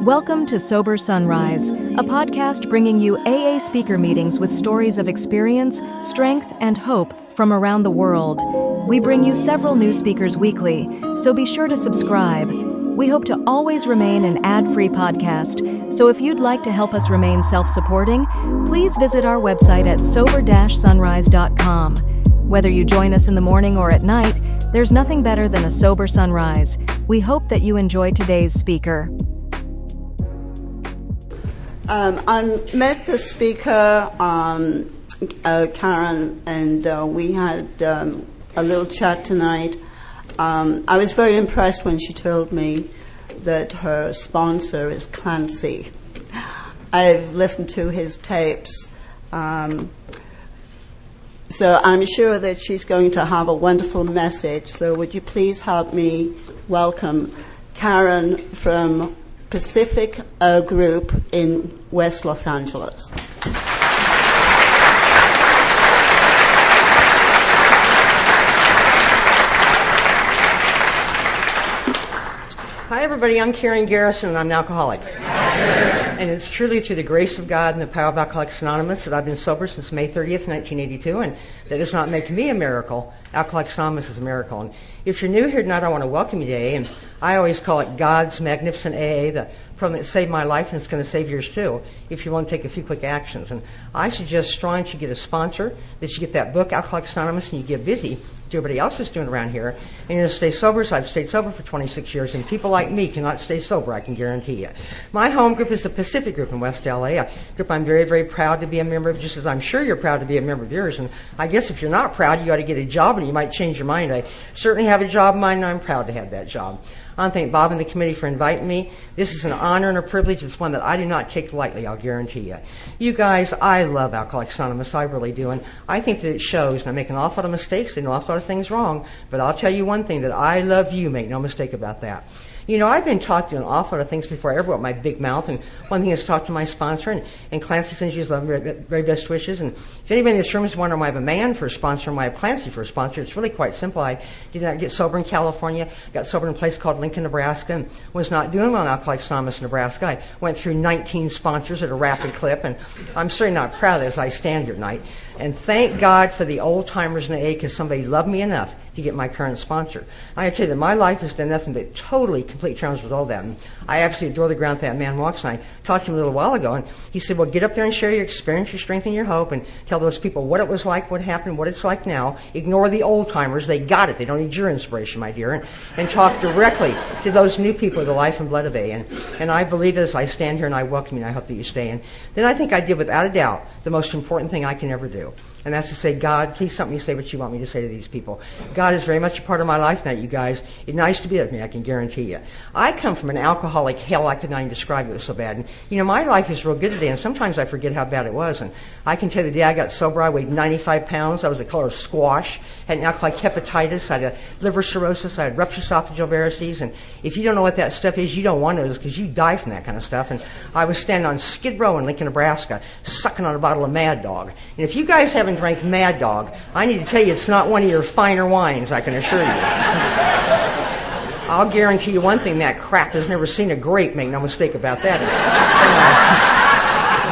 Welcome to Sober Sunrise, a podcast bringing you AA speaker meetings with stories of experience, strength, and hope from around the world. We bring you several new speakers weekly, so be sure to subscribe. We hope to always remain an ad-free podcast, so if you'd like to help us remain self-supporting, please visit our website at sober-sunrise.com. Whether you join us in the morning or at night, there's nothing better than a sober sunrise. We hope that you enjoy today's speaker. I met the speaker, Karen, and we had a little chat tonight. I was very impressed when she told me that her sponsor is Clancy. I've listened to his tapes. So I'm sure that she's going to have a wonderful message. So would you please help me welcome Karen from Pacific Group in West Los Angeles. Hi everybody, I'm Karen Garrison and I'm an alcoholic. And it's truly through the grace of God and the power of Alcoholics Anonymous that I've been sober since May 30th, 1982, and that does not make me a miracle. Alcoholics Anonymous is a miracle. And if you're new here tonight, I want to welcome you to AA, and I always call it God's magnificent AA, the program that saved my life, and it's going to save yours too, if you want to take a few quick actions. And I suggest strongly that you get a sponsor, that you get that book, Alcoholics Anonymous, and you get busy. Everybody else is doing around here, and you're going to stay sober. So I've stayed sober for 26 years, and people like me cannot stay sober, I can guarantee you. My home group is the Pacific Group in West LA, a group I'm very, very proud to be a member of, just as I'm sure you're proud to be a member of yours. And I guess if you're not proud, you ought to get a job, and you might change your mind. I certainly have a job in mind, and I'm proud to have that job. I want to thank Bob and the committee for inviting me. This is an honor and a privilege. It's one that I do not take lightly, I'll guarantee you. You guys, I love Alcoholics Anonymous. I really do. And I think that it shows. And I make an awful lot of mistakes. I do an awful lot of things wrong. But I'll tell you one thing, that I love you. Make no mistake about that. You know, I've been taught to do an awful lot of things before I ever wrote my big mouth, and one thing is to talk to my sponsor, and Clancy sends you his very best wishes. And if anybody in this room is wondering why I have a man for a sponsor and why I have Clancy for a sponsor, it's really quite simple. I did not get sober in California, got sober in a place called Lincoln, Nebraska, and was not doing well in Alcoholics Anonymous in Nebraska. I went through 19 sponsors at a rapid clip, and I'm certainly not proud of it as I stand here tonight. And thank God for the old timers in AA, because somebody loved me enough to get my current sponsor. I tell you that my life has done nothing but totally complete terms with all that. And I absolutely adore the ground that man walks. And I talked to him a little while ago, and he said, well, get up there and share your experience, your strength, and your hope, and tell those people what it was like, what happened, what it's like now. Ignore the old timers. They got it. They don't need your inspiration, my dear. And talk directly to those new people of the life and blood of AA. And I believe that as I stand here, and I welcome you, and I hope that you stay. And then I think I did, without a doubt, the most important thing I can ever do. And that's to say, God, please help me say what you want me to say to these people. God is very much a part of my life now, you guys. It's nice to be with me, I can guarantee you. I come from an alcoholic hell. I could not even describe it. It was so bad. And, you know, my life is real good today, and sometimes I forget how bad it was. And I can tell you the day I got sober, I weighed 95 pounds. I was the color of squash. Had an alcoholic hepatitis. I had a liver cirrhosis. I had ruptured esophageal varices. And if you don't know what that stuff is, you don't want to know, because you die from that kind of stuff. And I was standing on Skid Row in Lincoln, Nebraska, sucking on a bottle of Mad Dog. And if you guys haven't drank Mad Dog, I need to tell you, it's not one of your finer wines, I can assure you. I'll guarantee you one thing, that crap has never seen a grape, make no mistake about that.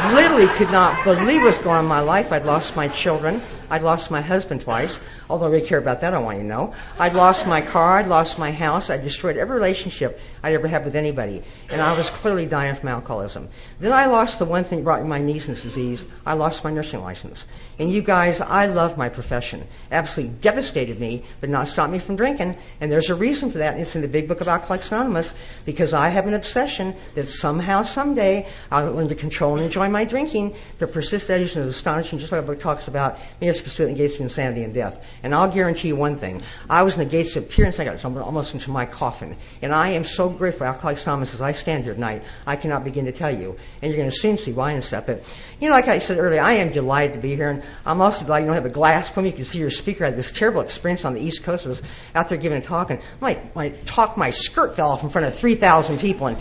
I literally could not believe what's going on in my life. I'd lost my children. I'd lost my husband twice, although I really care about that, I want you to know. I'd lost my car, I'd lost my house, I'd destroyed every relationship I'd ever had with anybody, and I was clearly dying from alcoholism. Then I lost the one thing that brought me my knees and disease. I lost my nursing license. And you guys, I love my profession. Absolutely devastated me, but not stopped me from drinking, and there's a reason for that, and it's in the big book of Alcoholics Anonymous, because I have an obsession that somehow, someday, I'll learn to control and enjoy my drinking. The persistent addiction is astonishing, just like the book talks about. Pursuit in the gates of insanity and death. And I'll guarantee you one thing. I was in the gates of appearance. I got almost into my coffin. And I am so grateful for Alcoholics Anonymous as I stand here tonight. I cannot begin to tell you. And you're going to soon see why and stuff. But, you know, like I said earlier, I am delighted to be here. And I'm also delighted you don't have a glass from you. You can see your speaker. I had this terrible experience on the East Coast. I was out there giving a talk. And my skirt fell off in front of 3,000 people. And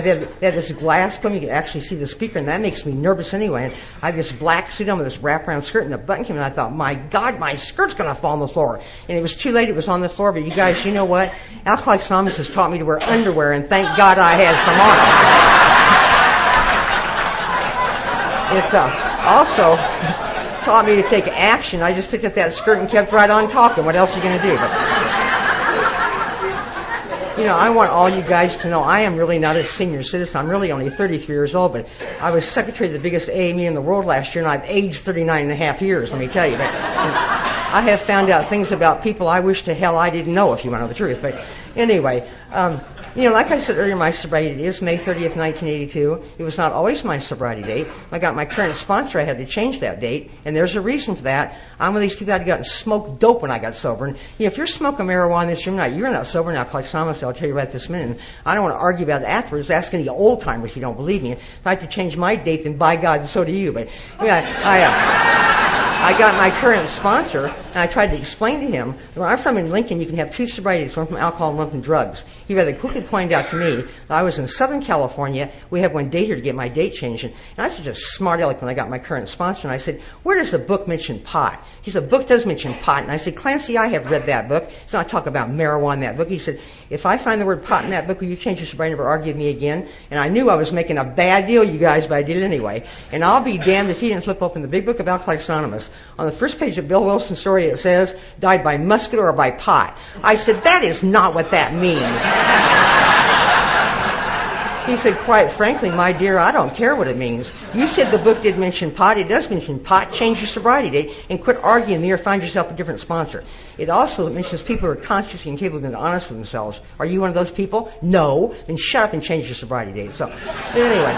they had this glass from you. You could actually see the speaker. And that makes me nervous anyway. And I had this black suit on with this wraparound skirt. And the button came in. And I thought, thought, my God, my skirt's going to fall on the floor. And it was too late. It was on the floor. But you guys, you know what? Alcoholics Anonymous has taught me to wear underwear, and thank God I had some on. It's also taught me to take action. I just picked up that skirt and kept right on talking. What else are you going to do? But, I want all you guys to know I am really not a senior citizen. I'm really only 33 years old, but I was secretary of the biggest AA meeting in the world last year, and I've aged 39 and a half years, let me tell you. But, I have found out things about people I wish to hell I didn't know, if you want to know the truth. But anyway, like I said earlier, my sobriety date is May 30th, 1982. It was not always my sobriety date. I got my current sponsor. I had to change that date, and there's a reason for that. I'm one of these people that got and smoked dope when I got sober. And if you're smoking marijuana in this room now, you're not sober now, Alcoholics Anonymous. I'll tell you right this minute. And I don't want to argue about it afterwards. Ask any old timer if you don't believe me. If I have to change my date, then by God, so do you. But I got my current sponsor, and I tried to explain to him, where I'm from in Lincoln, you can have two sobrieties, one from alcohol and one from drugs. He rather quickly pointed out to me that I was in Southern California. We have one date here to get my date changed. And I was just smart aleck when I got my current sponsor, and I said, where does the book mention pot? He said, the book does mention pot. And I said, Clancy, I have read that book. It's not talk about marijuana in that book. He said, if I find the word pot in that book, will you change your sobriety, never argue with me again? And I knew I was making a bad deal, you guys, but I did it anyway. And I'll be damned if he didn't flip open the big book of Alcoholics Anonymous. On the first page of Bill Wilson's story, it says, died by musket or by pot. I said, that is not what that means. He said, quite frankly, my dear, I don't care what it means. You said the book did mention pot. It does mention pot. Change your sobriety date and quit arguing me or find yourself a different sponsor. It also mentions people who are conscious and capable of being honest with themselves. Are you one of those people? No. Then shut up and change your sobriety date. So, anyway,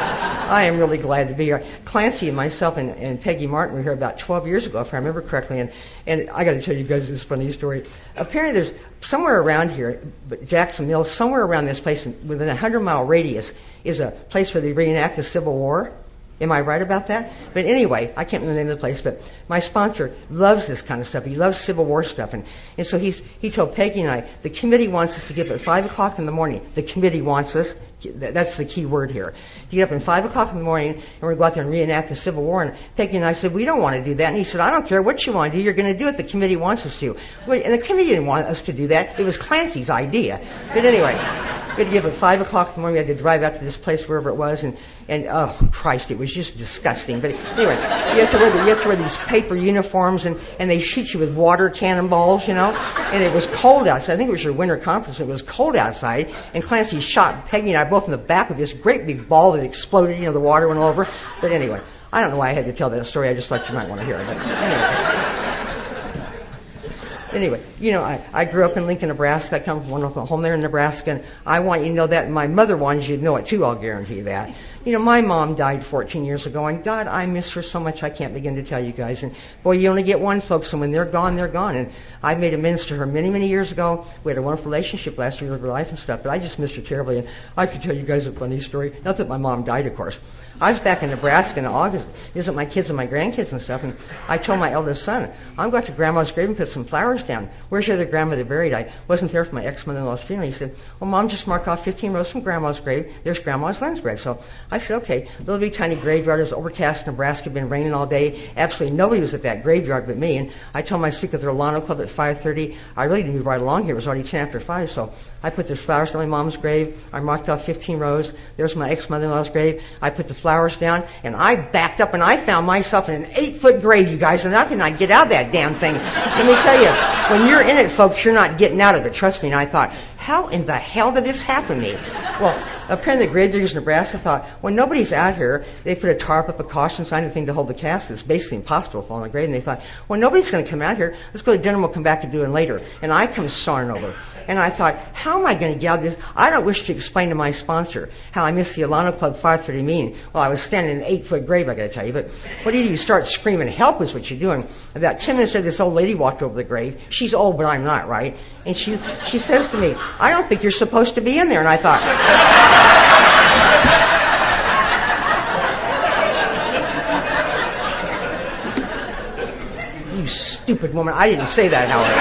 I am really glad to be here. Clancy and myself and Peggy Martin were here about 12 years ago, if I remember correctly. And I got to tell you guys this funny story. Apparently there's somewhere around here, Jackson Mills, somewhere around this place, within a 100-mile radius, is a place where they reenact the Civil War. Am I right about that? But anyway, I can't remember the name of the place, but my sponsor loves this kind of stuff. He loves Civil War stuff. And so he told Peggy and I, the committee wants us to get up at 5 o'clock in the morning. The committee wants us. That's the key word here. To get up at 5 o'clock in the morning, and we're going to go out there and reenact the Civil War. And Peggy and I said, we don't want to do that. And he said, I don't care what you want to do. You're going to do it. The committee wants us to. And the committee didn't want us to do that. It was Clancy's idea. But anyway, we had to get up at 5 o'clock in the morning. We had to drive out to this place, wherever it was. And oh, Christ, it was just disgusting. But anyway, you have to wear these paper uniforms, and they shoot you with water cannonballs, And it was cold outside. I think it was your winter conference. It was cold outside. And Clancy shot Peggy and I both in the back with this great big ball that exploded. The water went all over. But anyway, I don't know why I had to tell that story. I just thought you might want to hear it. But anyway, I grew up in Lincoln, Nebraska. I come from a wonderful home there in Nebraska. And I want you to know that. And my mother wanted you to know it, too. I'll guarantee that. My mom died 14 years ago. And, God, I miss her so much I can't begin to tell you guys. And, boy, you only get one, folks. And when they're gone, they're gone. And I made amends to her many, many years ago. We had a wonderful relationship last year of her life and stuff. But I just missed her terribly. And I could tell you guys a funny story. Not that my mom died, of course. I was back in Nebraska in August, visit my kids and my grandkids and stuff, and I told my eldest son, I'm going to Grandma's grave and put some flowers down. Where's your other grandmother buried? I wasn't there for my ex-mother-in-law's funeral. He said, well, Mom, just mark off 15 rows from Grandma's grave. There's Grandma's Lynn's grave. So I said, okay. Little bitty tiny graveyard. It was overcast in Nebraska. It had been raining all day. Absolutely nobody was at that graveyard but me. And I told my speaker at the Rolando Club at 5:30. I really didn't move right along here. It was already 10 after 5. So I put the flowers down my mom's grave. I marked off 15 rows. There's my ex-mother-in-law's grave. I put the flowers down. And I backed up and I found myself in an 8-foot grave, you guys, and how can I get out of that damn thing? Let me tell you, when you're in it, folks, you're not getting out of it. Trust me. And I thought, how in the hell did this happen to me? Well, apparently the grave diggers in Nebraska thought, when nobody's out here, they put a tarp up, a caution sign, and thing to hold the casket. It's basically impossible to fall in the grave. And they thought, well, nobody's going to come out here. Let's go to dinner and we'll come back to do it later. And I come soaring over. And I thought, how am I going to get out of this? I don't wish to explain to my sponsor how I missed the Alano Club 5:30 meeting. Well, I was standing in an 8-foot grave, I got to tell you. But what do? You start screaming, help is what you're doing. About 10 minutes later, this old lady walked over the grave. She's old, but I'm not, right? And she says to me, I don't think you're supposed to be in there. And I thought, you stupid woman. I didn't say that, however.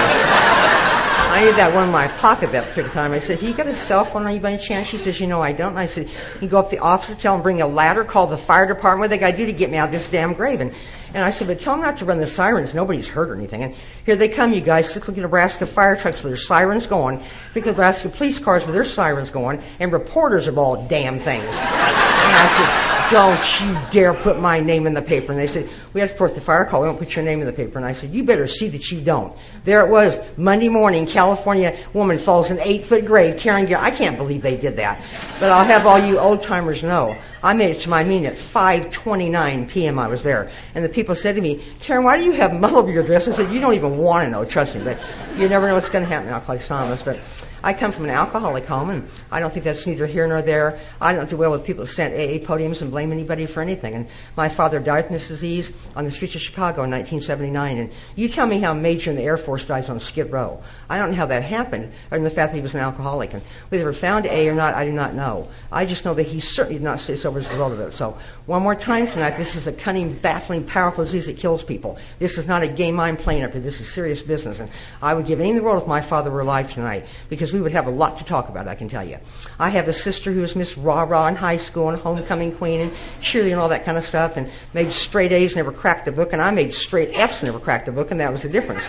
I had that one in my pocket that particular time. I said, you got a cell phone on you by any chance? She says, I don't. And I said, you go up to the office, tell them bring a ladder, call the fire department. What they got to do to get me out of this damn grave? And I said, but tell them not to run the sirens. Nobody's hurt or anything. And here they come, you guys. Look at Nebraska fire trucks with their sirens going. Look at Nebraska police cars with their sirens going. And reporters of all damn things. And I said, don't you dare put my name in the paper. And they said, we have to report the fire call. We won't put your name in the paper. And I said, you better see that you don't. There it was, Monday morning, California woman falls in an 8-foot grave carrying gear. I can't believe they did that. But I'll have all you old-timers know, I made it to my meeting at 5:29 p.m. I was there. And the people said to me, Karen, why do you have mud over your dress? I said, you don't even want to know, trust me. But you never know what's going to happen in Alcoholics Anonymous. But I come from an alcoholic home, and I don't think that's neither here nor there. I don't do well with people that stand at AA podiums and blame anybody for anything. And my father died from this disease on the streets of Chicago in 1979. And you tell me how a major in the Air Force dies on Skid Row. I don't know how that happened, other than the fact that he was an alcoholic. And whether he found AA or not, I do not know. I just know that he certainly did not stay sober as a result of it. So one more time tonight, this is a cunning, baffling, powerful disease that kills people. This is not a game I'm playing up here. This is serious business. And I would give anything in the world if my father were alive tonight, because we would have a lot to talk about, I can tell you. I have a sister who was Miss Rah-Rah in high school and homecoming queen and cheerleading and all that kind of stuff, and made straight A's, never cracked a book, and I made straight F's, never cracked a book, and that was the difference.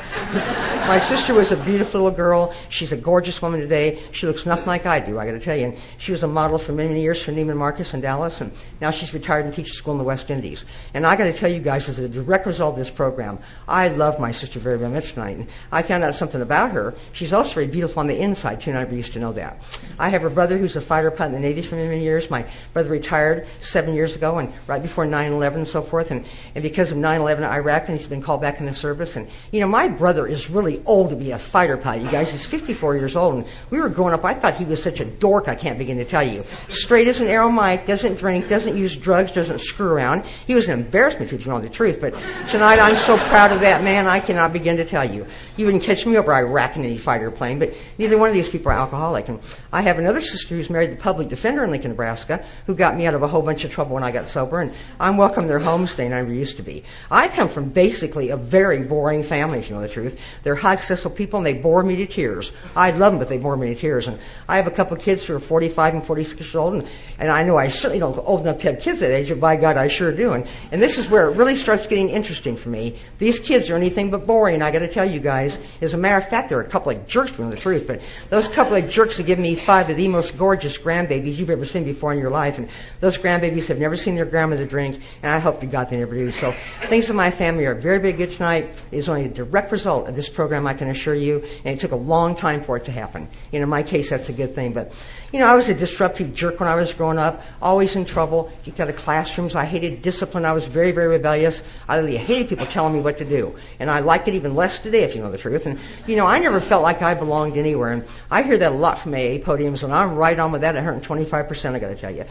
My sister was a beautiful little girl. She's a gorgeous woman today. She looks nothing like I do, I got to tell you. And she was a model for many, many years for Neiman Marcus in Dallas, and now she's retired and teaches school in the West Indies. And I got to tell you guys, as a direct result of this program, I love my sister very, very much tonight. And I found out something about her. She's also very beautiful on the inside, too, and I never used to know that. I have a brother who's a fighter pilot in the Navy for many, many years. My brother retired 7 years ago, and right before 9/11 and so forth. And because of 9/11 in Iraq, and he's been called back in the service. And, my brother is really old to be a fighter pilot, you guys. He's 54 years old. And we were growing up, I thought he was such a dork, I can't begin to tell you. Straight as an arrow Mike, doesn't drink, doesn't use drugs, doesn't screw around. He was an embarrassment if you know the truth. But tonight I'm so proud of that man, I cannot begin to tell you. You wouldn't catch me over Iraq in any fighter plane, but neither one of these people are alcoholic. And I have another sister who's married the public defender in Lincoln, Nebraska, who got me out of a whole bunch of trouble when I got sober, and I'm welcome to their homestay, and I never used to be. I come from basically a very boring family, if you know the truth. They're high successful people, and they bore me to tears. I love them, but they bore me to tears. And I have a couple of kids who are 45 and 46 years old, and I know I certainly don't old enough to have kids that age, but by God, I sure do. And this is where it really starts getting interesting for me. These kids are anything but boring, I got to tell you guys. As a matter of fact, they're a couple of jerks, to know the truth, but those couple of jerks have given me 5 of the most gorgeous grandbabies you've ever seen before in your life, and those grandbabies have never seen their grandmother drink, and I hope to God they never do. So things in my family are very, very good tonight. It is only a direct result of this program, I can assure you, and it took a long time for it to happen. In my case, that's a good thing, but I was a disruptive jerk when I was growing up, always in trouble, kicked out of classrooms. I hated discipline. I was very, very rebellious. I really hated people telling me what to do, and I like it even less today, if you know the truth. And I never felt like I belonged anywhere, and I hear that a lot from AA podiums, and I'm right on with that 125%, I got to tell you.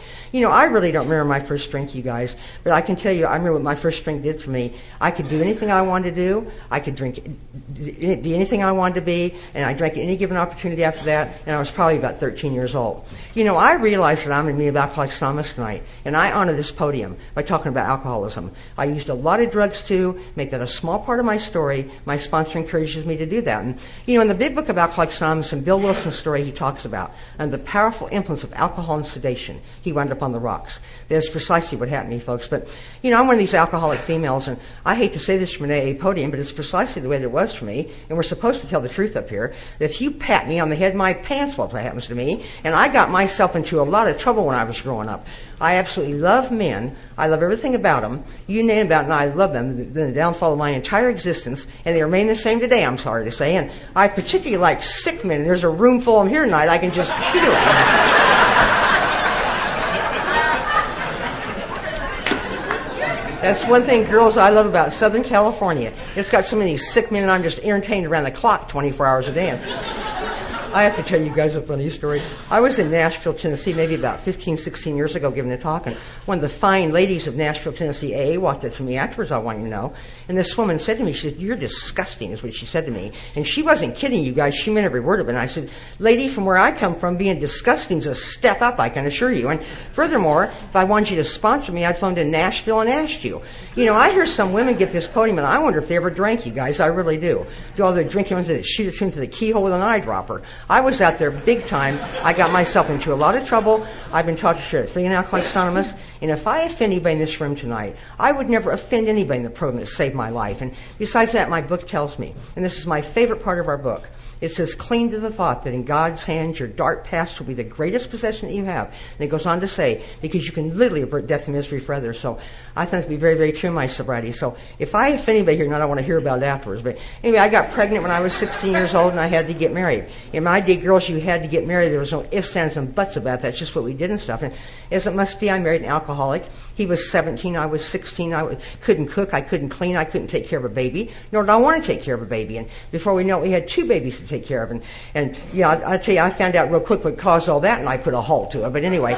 I really don't remember my first drink, you guys, but I can tell you, I remember what my first drink did for me. I could do anything I wanted to do. I could be anything I wanted to be, and I drank at any given opportunity after that, and I was probably about 13 years old. I realized that I'm in need of Alcoholics Anonymous tonight, and I honor this podium by talking about alcoholism. I used a lot of drugs too, make that a small part of my story. My sponsor encourages me to do that. And, in the big book of Alcoholics Anonymous, and Bill Wilson's story, he talks about the powerful influence of alcohol and sedation. He wound up on the rocks. That's precisely what happened to me, folks. But, I'm one of these alcoholic females, and I hate to say this from an AA podium, but it's precisely the way that it was for me, and we're supposed to tell the truth up here, that if you pat me on the head, my pants fall if that happens to me, and I got myself into a lot of trouble when I was growing up. I absolutely love men. I love everything about them. You name about it, and I love them. The downfall of my entire existence, and they remain the same today, I'm sorry to say. And I particularly like sick men. There's a room full of them here tonight. I can just feel it. That's one thing, girls, I love about Southern California. It's got so many sick men, and I'm just entertained around the clock 24 hours a day. I have to tell you guys a funny story. I was in Nashville, Tennessee, maybe about 15, 16 years ago giving a talk, and one of the fine ladies of Nashville, Tennessee AA walked up to me afterwards, I want you to know, and this woman said to me, she said, "You're disgusting," is what she said to me. And she wasn't kidding, you guys. She meant every word of it. And I said, "Lady, from where I come from, being disgusting is a step up, I can assure you. And furthermore, if I wanted you to sponsor me, I'd phone to Nashville and asked you." You know, I hear some women get this podium, and I wonder if they ever drank, you guys. I really do. Do all the drinking ones that shoot it into the keyhole with an eyedropper. I was out there big time. I got myself into a lot of trouble. I've been taught to share at 3 and Alcoholics Anonymous. And if I offend anybody in this room tonight, I would never offend anybody in the program that saved my life. And besides that, my book tells me, and this is my favorite part of our book, it says, "Cling to the thought that in God's hands your dark past will be the greatest possession that you have." And it goes on to say, because you can literally avert death and misery for others. So I think to be very, very true in my sobriety. So if I offend anybody here, not I want to hear about it afterwards. But anyway, I got pregnant when I was 16 years old, and I had to get married. In my day, girls, you had to get married. There was no ifs, ands, and buts about that. That's just what we did and stuff. And as it must be, I married an alcoholic. He was 17. I was 16. I couldn't cook. I couldn't clean. I couldn't take care of a baby. Nor did I want to take care of a baby. And before we know it, we had 2 babies to take care of. And yeah, I tell you, I found out real quick what caused all that, and I put a halt to it. But anyway,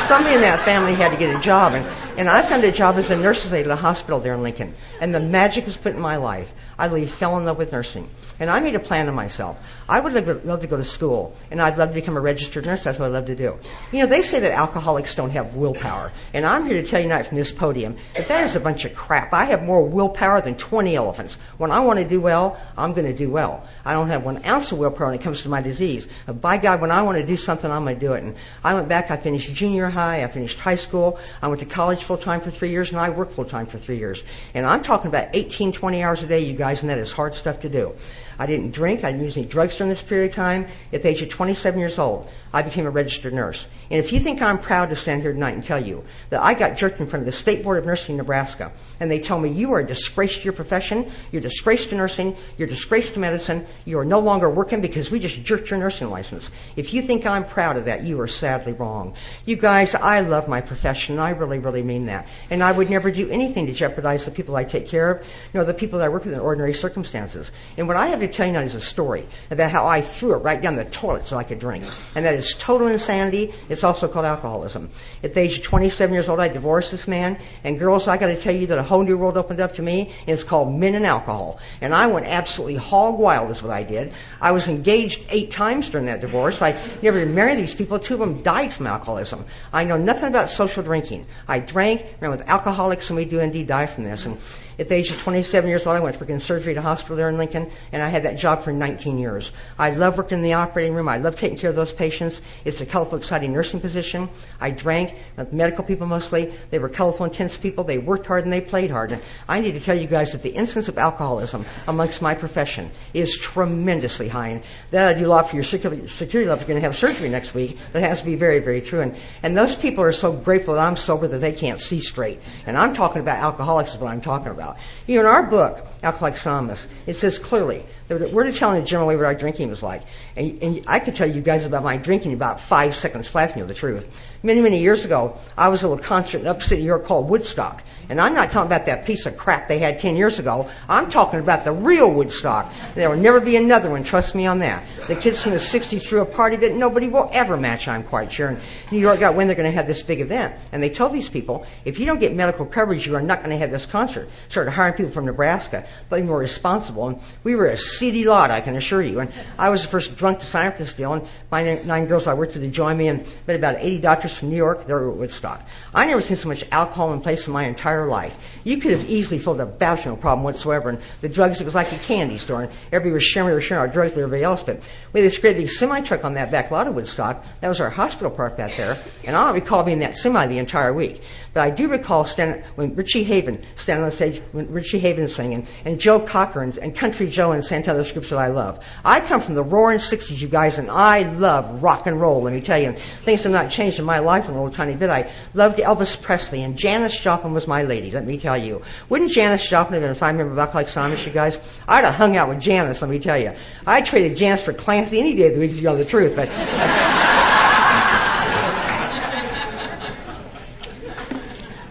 somebody in that family had to get a job, and I found a job as a nurse's aide at a hospital there in Lincoln. And the magic was put in my life. I really fell in love with nursing. And I made a plan to myself. I would love to go to school, and I'd love to become a registered nurse. That's what I'd love to do. You know, they say that alcoholics don't have willpower. And I'm here to tell you tonight from this podium that is a bunch of crap. I have more willpower than 20 elephants. When I want to do well, I'm going to do well. I don't have 1 ounce of willpower when it comes to my disease. But by God, when I want to do something, I'm going to do it. And I went back, I finished junior high, I finished high school, I went to college full-time for 3 years, and I worked full-time for 3 years. And I'm talking about 18, 20 hours a day, you guys, and that is hard stuff to do. I didn't drink. I didn't use any drugs during this period of time. At the age of 27 years old, I became a registered nurse. And if you think I'm proud to stand here tonight and tell you that I got jerked in front of the State Board of Nursing in Nebraska, and they tell me, "You are a disgrace to your profession, you're a disgrace to nursing, you're a disgrace to medicine, you are no longer working because we just jerked your nursing license." If you think I'm proud of that, you are sadly wrong. You guys, I love my profession, and I really, really mean that. And I would never do anything to jeopardize the people I take care of, nor the people that I work with in ordinary circumstances. And what I have to tell you now is a story about how I threw it right down the toilet so I could drink. And that is total insanity. It's also called alcoholism. At the age of 27 years old, I divorced this man. And girls, I got to tell you that a whole new world opened up to me, and it's called men and alcohol. And I went absolutely hog wild is what I did. I was engaged 8 times during that divorce. I never married these people. 2 of them died from alcoholism. I know nothing about social drinking. I drank, ran with alcoholics, and we do indeed die from this. And at the age of 27 years old, I went to work in surgery at a hospital there in Lincoln, and I had that job for 19 years. I love working in the operating room. I love taking care of those patients. It's a colorful, exciting nursing position. I drank with medical people mostly. They were colorful, intense people. They worked hard and they played hard. And I need to tell you guys that the incidence of alcoholism amongst my profession is tremendously high. And that I do a lot for your security level. You're going to have surgery next week. That has to be very, very true. And those people are so grateful that I'm sober that they can't see straight. And I'm talking about alcoholics is what I'm talking about. You know, in our book, Alcoholics Anonymous, it says clearly that we're just telling a general way what our drinking was like. And I could tell you guys about my drinking in about 5 seconds flat, to know the truth. Many, many years ago, I was at a little concert in upstate New York called Woodstock. And I'm not talking about that piece of crap they had 10 years ago. I'm talking about the real Woodstock. There will never be another one, trust me on that. The kids from the 60s threw a party that nobody will ever match, I'm quite sure. And New York got when they're going to have this big event. And they told these people, if you don't get medical coverage, you are not going to have this concert. Started hiring people from Nebraska, but they were responsible. And we were a seedy lot, I can assure you. And I was the first drunk to sign up for this deal. And my 9 girls I worked with to join me, and met about 80 doctors from New York. They were at Woodstock. I never seen so much alcohol in place in my entire life. You could have easily sold a batch, no problem whatsoever. And the drugs, it was like a candy store. And everybody was sharing our drugs with everybody else. But we had this great big semi-truck on that back lot of Woodstock. That was our hospital park back there. And I don't recall being in that semi the entire week. But I do recall standing when Richie Haven standing on the stage, when Richie Haven singing, and Joe Cocker and Country Joe and Santana, those groups that I love. I come from the roaring 60s, you guys, and I love rock and roll, let me tell you. And things have not changed in my life a little tiny bit. I loved Elvis Presley, and Janis Joplin was my lady, let me tell you. Wouldn't Janis Joplin have been, if I remember about Alcoholics Anonymous, you guys? I'd have hung out with Janis, let me tell you. I traded Janis for Clancy any day of the week, if you know the truth. But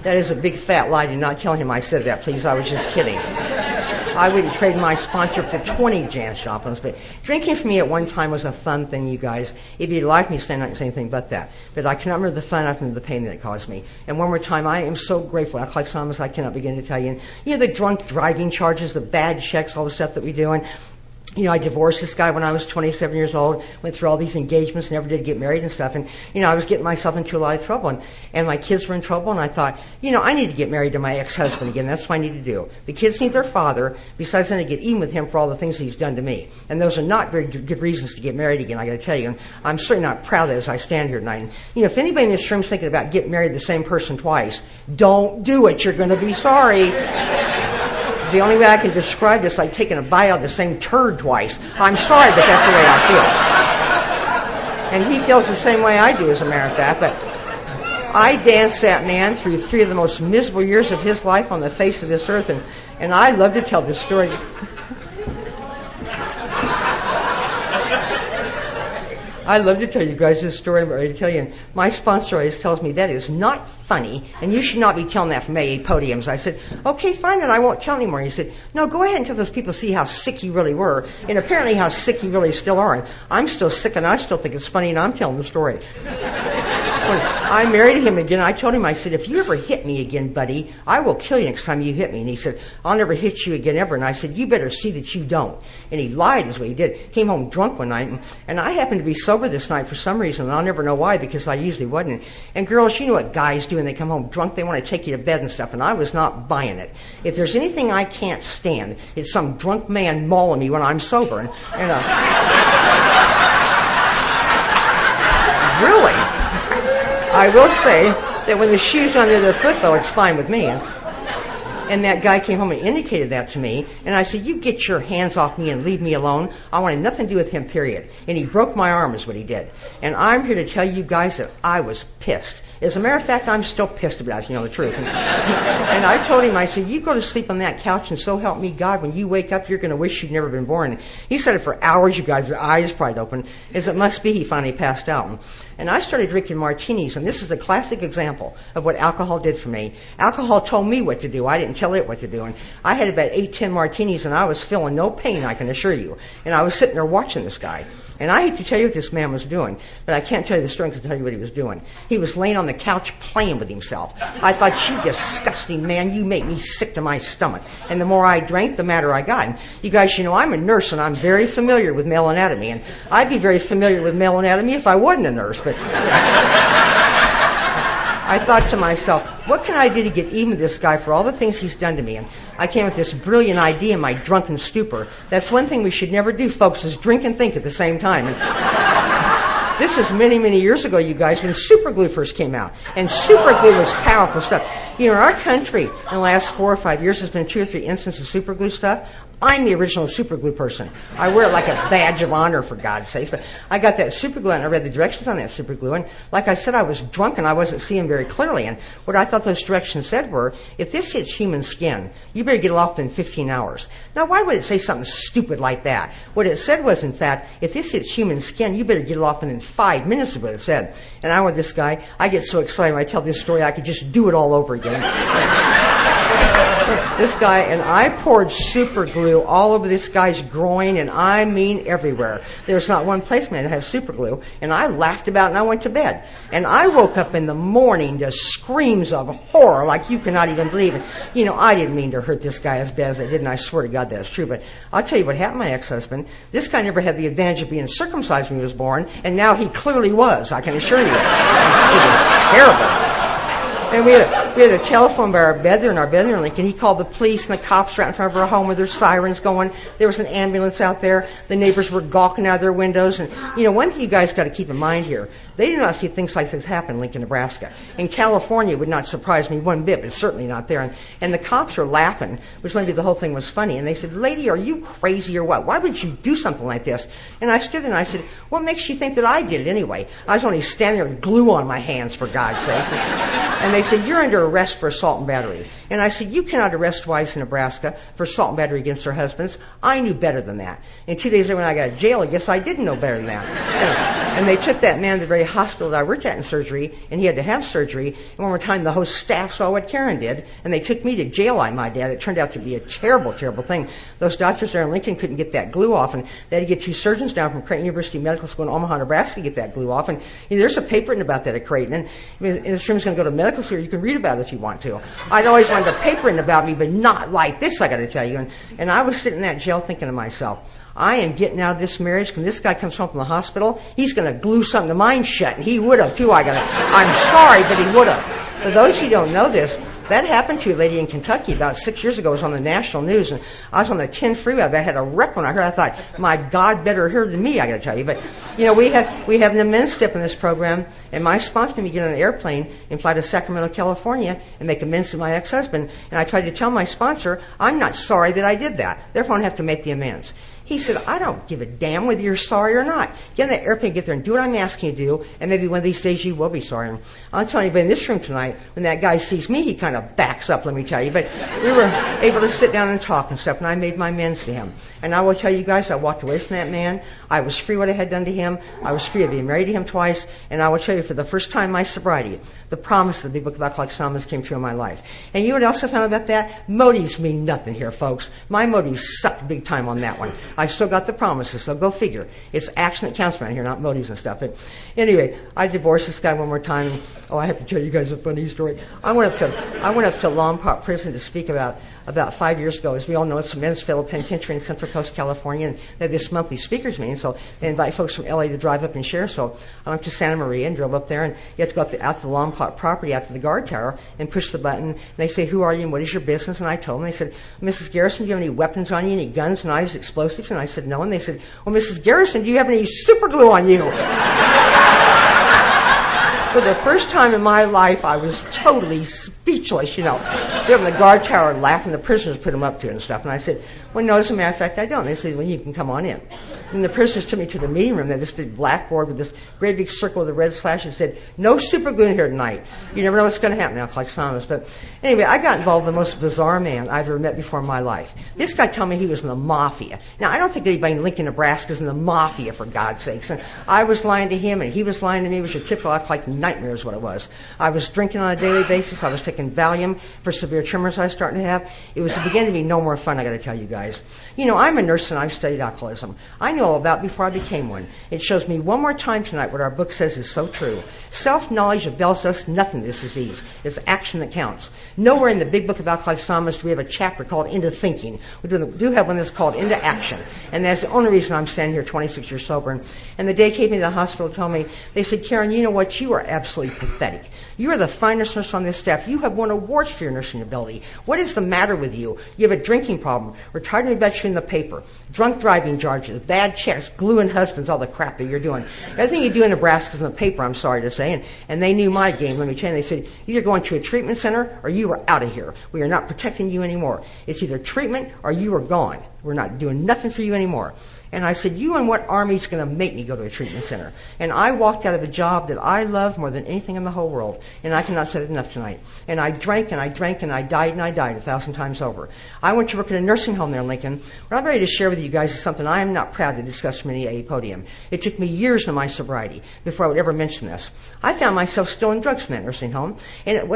that is a big fat lie. Do not tell him I said that, please. I was just kidding. I wouldn't trade my sponsor for 20 Janis Joplins. But drinking for me at one time was a fun thing, you guys. If you'd like me to stand out and say anything but that. But I cannot remember the fun, I remember the pain that it caused me. And one more time, I am so grateful. Alcoholics Anonymous, I cannot begin to tell you. And, the drunk driving charges, the bad checks, all the stuff that we do. And, I divorced this guy when I was 27 years old, went through all these engagements, never did get married and stuff. And, I was getting myself into a lot of trouble. And my kids were in trouble. And I thought, I need to get married to my ex-husband again. That's what I need to do. The kids need their father. Besides, I need to get even with him for all the things he's done to me. And those are not very good reasons to get married again, I got to tell you. And I'm certainly not proud of it as I stand here tonight. And, if anybody in this room is thinking about getting married to the same person twice, don't do it. You're going to be sorry. The only way I can describe this is like taking a bite out of the same turd twice. I'm sorry, but that's the way I feel. And he feels the same way I do, as a matter of fact. But I danced that man through 3 of the most miserable years of his life on the face of this earth. And I love to tell this story. I love to tell you guys this story I'm ready to tell you. And my sponsor always tells me that is not funny, and you should not be telling that from AA podiums. I said, okay, fine, then I won't tell anymore. He said, no, go ahead and tell those people see how sick you really were, and apparently how sick you really still are. And I'm still sick, and I still think it's funny, and I'm telling the story. When I married him again, I told him, I said, if you ever hit me again, buddy, I will kill you next time you hit me. And he said, I'll never hit you again ever. And I said, you better see that you don't. And he lied, is what he did. Came home drunk one night, and I happened to be sober this night for some reason, and I'll never know why, because I usually wasn't. And girls, you know what guys do when they come home drunk? They want to take you to bed and stuff, and I was not buying it. If there's anything I can't stand, it's some drunk man mauling me when I'm sober. And really? I will say that when the shoe's under their foot, though, it's fine with me. And that guy came home and indicated that to me. And I said, you get your hands off me and leave me alone. I wanted nothing to do with him, period. And he broke my arm is what he did. And I'm here to tell you guys that I was pissed. As a matter of fact, I'm still pissed about it, the truth. And I told him, I said, you go to sleep on that couch, and so help me God, when you wake up, you're going to wish you'd never been born. And he said it for hours, you guys, their eyes pried open. As it must be, he finally passed out. And I started drinking martinis, and this is a classic example of what alcohol did for me. Alcohol told me what to do. I didn't tell it what to do. And I had about 8-10 martinis, and I was feeling no pain, I can assure you. And I was sitting there watching this guy. And I hate to tell you what this man was doing, but I can't tell you the story to tell you what he was doing. He was laying on the couch playing with himself. I thought, you disgusting man, you make me sick to my stomach. And the more I drank, the madder I got. And you guys, I'm a nurse, and I'm very familiar with male anatomy. And I'd be very familiar with male anatomy if I wasn't a nurse. But I thought to myself, what can I do to get even with this guy for all the things he's done to me? And I came with this brilliant idea in my drunken stupor. That's one thing we should never do, folks, is drink and think at the same time. And this is many, many years ago, you guys, when super glue first came out. And super glue was powerful stuff. In our country, in the last 4 or 5 years, there's been 2 or 3 instances of super glue stuff. I'm the original super glue person. I wear it like a badge of honor, for God's sake. But I got that super glue, and I read the directions on that super glue. And like I said, I was drunk, and I wasn't seeing very clearly. And what I thought those directions said were, if this hits human skin, you better get it off in 15 hours. Now, why would it say something stupid like that? What it said was, in fact, if this hits human skin, you better get it off in 5 minutes, is what it said. And I went, this guy, I get so excited when I tell this story, I could just do it all over again. This guy, and I poured super glue all over this guy's groin, and I mean everywhere. There's not one place man that has super glue. And I laughed about it, and I went to bed. And I woke up in the morning to screams of horror like you cannot even believe it. I didn't mean to hurt this guy as bad as I did, and I swear to God that's true. But I'll tell you what happened to my ex-husband. This guy never had the advantage of being circumcised when he was born, and now he clearly was, I can assure you. It was terrible. And we had a telephone by our bed there in our bedroom link, and he called the police, and the cops were out in front of our home with their sirens going. There was an ambulance out there. The neighbors were gawking out their windows. And, one thing you guys got to keep in mind here, they do not see things like this happen in Lincoln, Nebraska. In California, it would not surprise me one bit, but it's certainly not there. And the cops were laughing, which maybe the whole thing was funny. And they said, lady, are you crazy or what? Why would you do something like this? And I stood there and I said, what makes you think that I did it anyway? I was only standing there with glue on my hands, for God's sake. And they said, you're under arrest for assault and battery. And I said, you cannot arrest wives in Nebraska for assault and battery against their husbands. I knew better than that. And 2 days later when I got to jail, I guess I didn't know better than that. And they took that man to the very hospital that I worked at in surgery, and he had to have surgery. And one more time, the whole staff saw what Karen did, and they took me to jail, I might add. It turned out to be a terrible, terrible thing. Those doctors there in Lincoln couldn't get that glue off, and they had to get 2 surgeons down from Creighton University Medical School in Omaha, Nebraska to get that glue off. And there's a paper written about that at Creighton. And this room's going to go to medical school. You can read about it if you want to. I'd always wanted a paper written about me, but not like this, I got to tell you. And I was sitting in that jail thinking to myself, I am getting out of this marriage. When this guy comes home from the hospital, he's going to glue something to mine shut. And he would have, too. I'm sorry, but he would have. For those who don't know this, that happened to a lady in Kentucky about 6 years ago. It was on the national news, and I was on the 10 freeway. I had a wreck when I heard. I thought, my God, better hear than me, I got to tell you. But, we have an immense step in this program, and my sponsor made me get on an airplane and fly to Sacramento, California, and make amends to my ex-husband. And I tried to tell my sponsor, I'm not sorry that I did that. Therefore, I have to make the amends. He said, I don't give a damn whether you're sorry or not. Get on that airplane, get there, and do what I'm asking you to do, and maybe one of these days you will be sorry. And I'll tell anybody in this room tonight, when that guy sees me, he kind of backs up, let me tell you. But we were able to sit down and talk and stuff, and I made my amends to him. And I will tell you guys, I walked away from that man. I was free what I had done to him. I was free of being married to him twice. And I will tell you, for the first time in my sobriety, the promise of the Big Book of Alcoholics Anonymous came true in my life. And you would also find out about that? Motives mean nothing here, folks. My motives sucked big time on that one. I still got the promises, so go figure. It's action that counts around here, not motives and stuff. But anyway, I divorced this guy one more time. Oh, I have to tell you guys a funny story. I went up to Lompoc Prison to speak about 5 years ago. As we all know, it's a men's federal penitentiary in Central Coast, California, and they have this monthly speakers meeting, so they invite folks from LA to drive up and share. So I went to Santa Maria and drove up there, and you have to go out to the Lompoc property, out to the guard tower, and push the button. And they say, who are you and what is your business? And I told them. They said, Mrs. Garrison, do you have any weapons on you, any guns, knives, explosives? And I said, no. And they said, well, Mrs. Garrison, do you have any super glue on you? For the first time in my life, I was totally speechless, They're in the guard tower laughing. The prisoners put them up to it and stuff. And I said, well, no, as a matter of fact, I don't. They said, well, you can come on in. And the prisoners took me to the meeting room. They had this big blackboard with this great big circle with a red slash and said, no super glue in here tonight. You never know what's going to happen now, like Anonymous. But anyway, I got involved with the most bizarre man I've ever met before in my life. This guy told me he was in the mafia. Now, I don't think anybody in Lincoln, Nebraska is in the mafia, for God's sakes. And I was lying to him, and he was lying to me. It was your typical like nightmare is what it was. I was drinking on a daily basis. I was taking Valium for severe tremors I was starting to have. It was beginning to be no more fun, I got to tell you guys. I'm a nurse and I've studied alcoholism. I know all about it before I became one. It shows me one more time tonight what our book says is so true. Self-knowledge avails us nothing to this disease. It's action that counts. Nowhere in the Big Book of Alcoholics Anonymous do we have a chapter called Into Thinking. We do have one that's called Into Action. And that's the only reason I'm standing here 26 years sober. And the day came me to the hospital told me, they said, Karen, you know what? You are absolutely pathetic. You are the finest nurse on this staff. You have won awards for your nursing ability. What is the matter with you? You have a drinking problem. We're tired of about you in the paper. Drunk driving charges, bad checks, gluing husbands, all the crap that you're doing. Everything you do in Nebraska is in the paper, I'm sorry to say. And they knew my game, let me tell you. They said, either going to a treatment center or you are out of here. We are not protecting you anymore. It's either treatment or you are gone. We're not doing nothing for you anymore. And I said, you and what army's going to make me go to a treatment center? And I walked out of a job that I love more than anything in the whole world. And I cannot say it enough tonight. And I drank and I drank and I died 1,000 times over. I went to work in a nursing home there in Lincoln. What I'm ready to share with you guys is something I am not proud to discuss from any AA podium. It took me years in my sobriety before I would ever mention this. I found myself still in drugs in that nursing home. And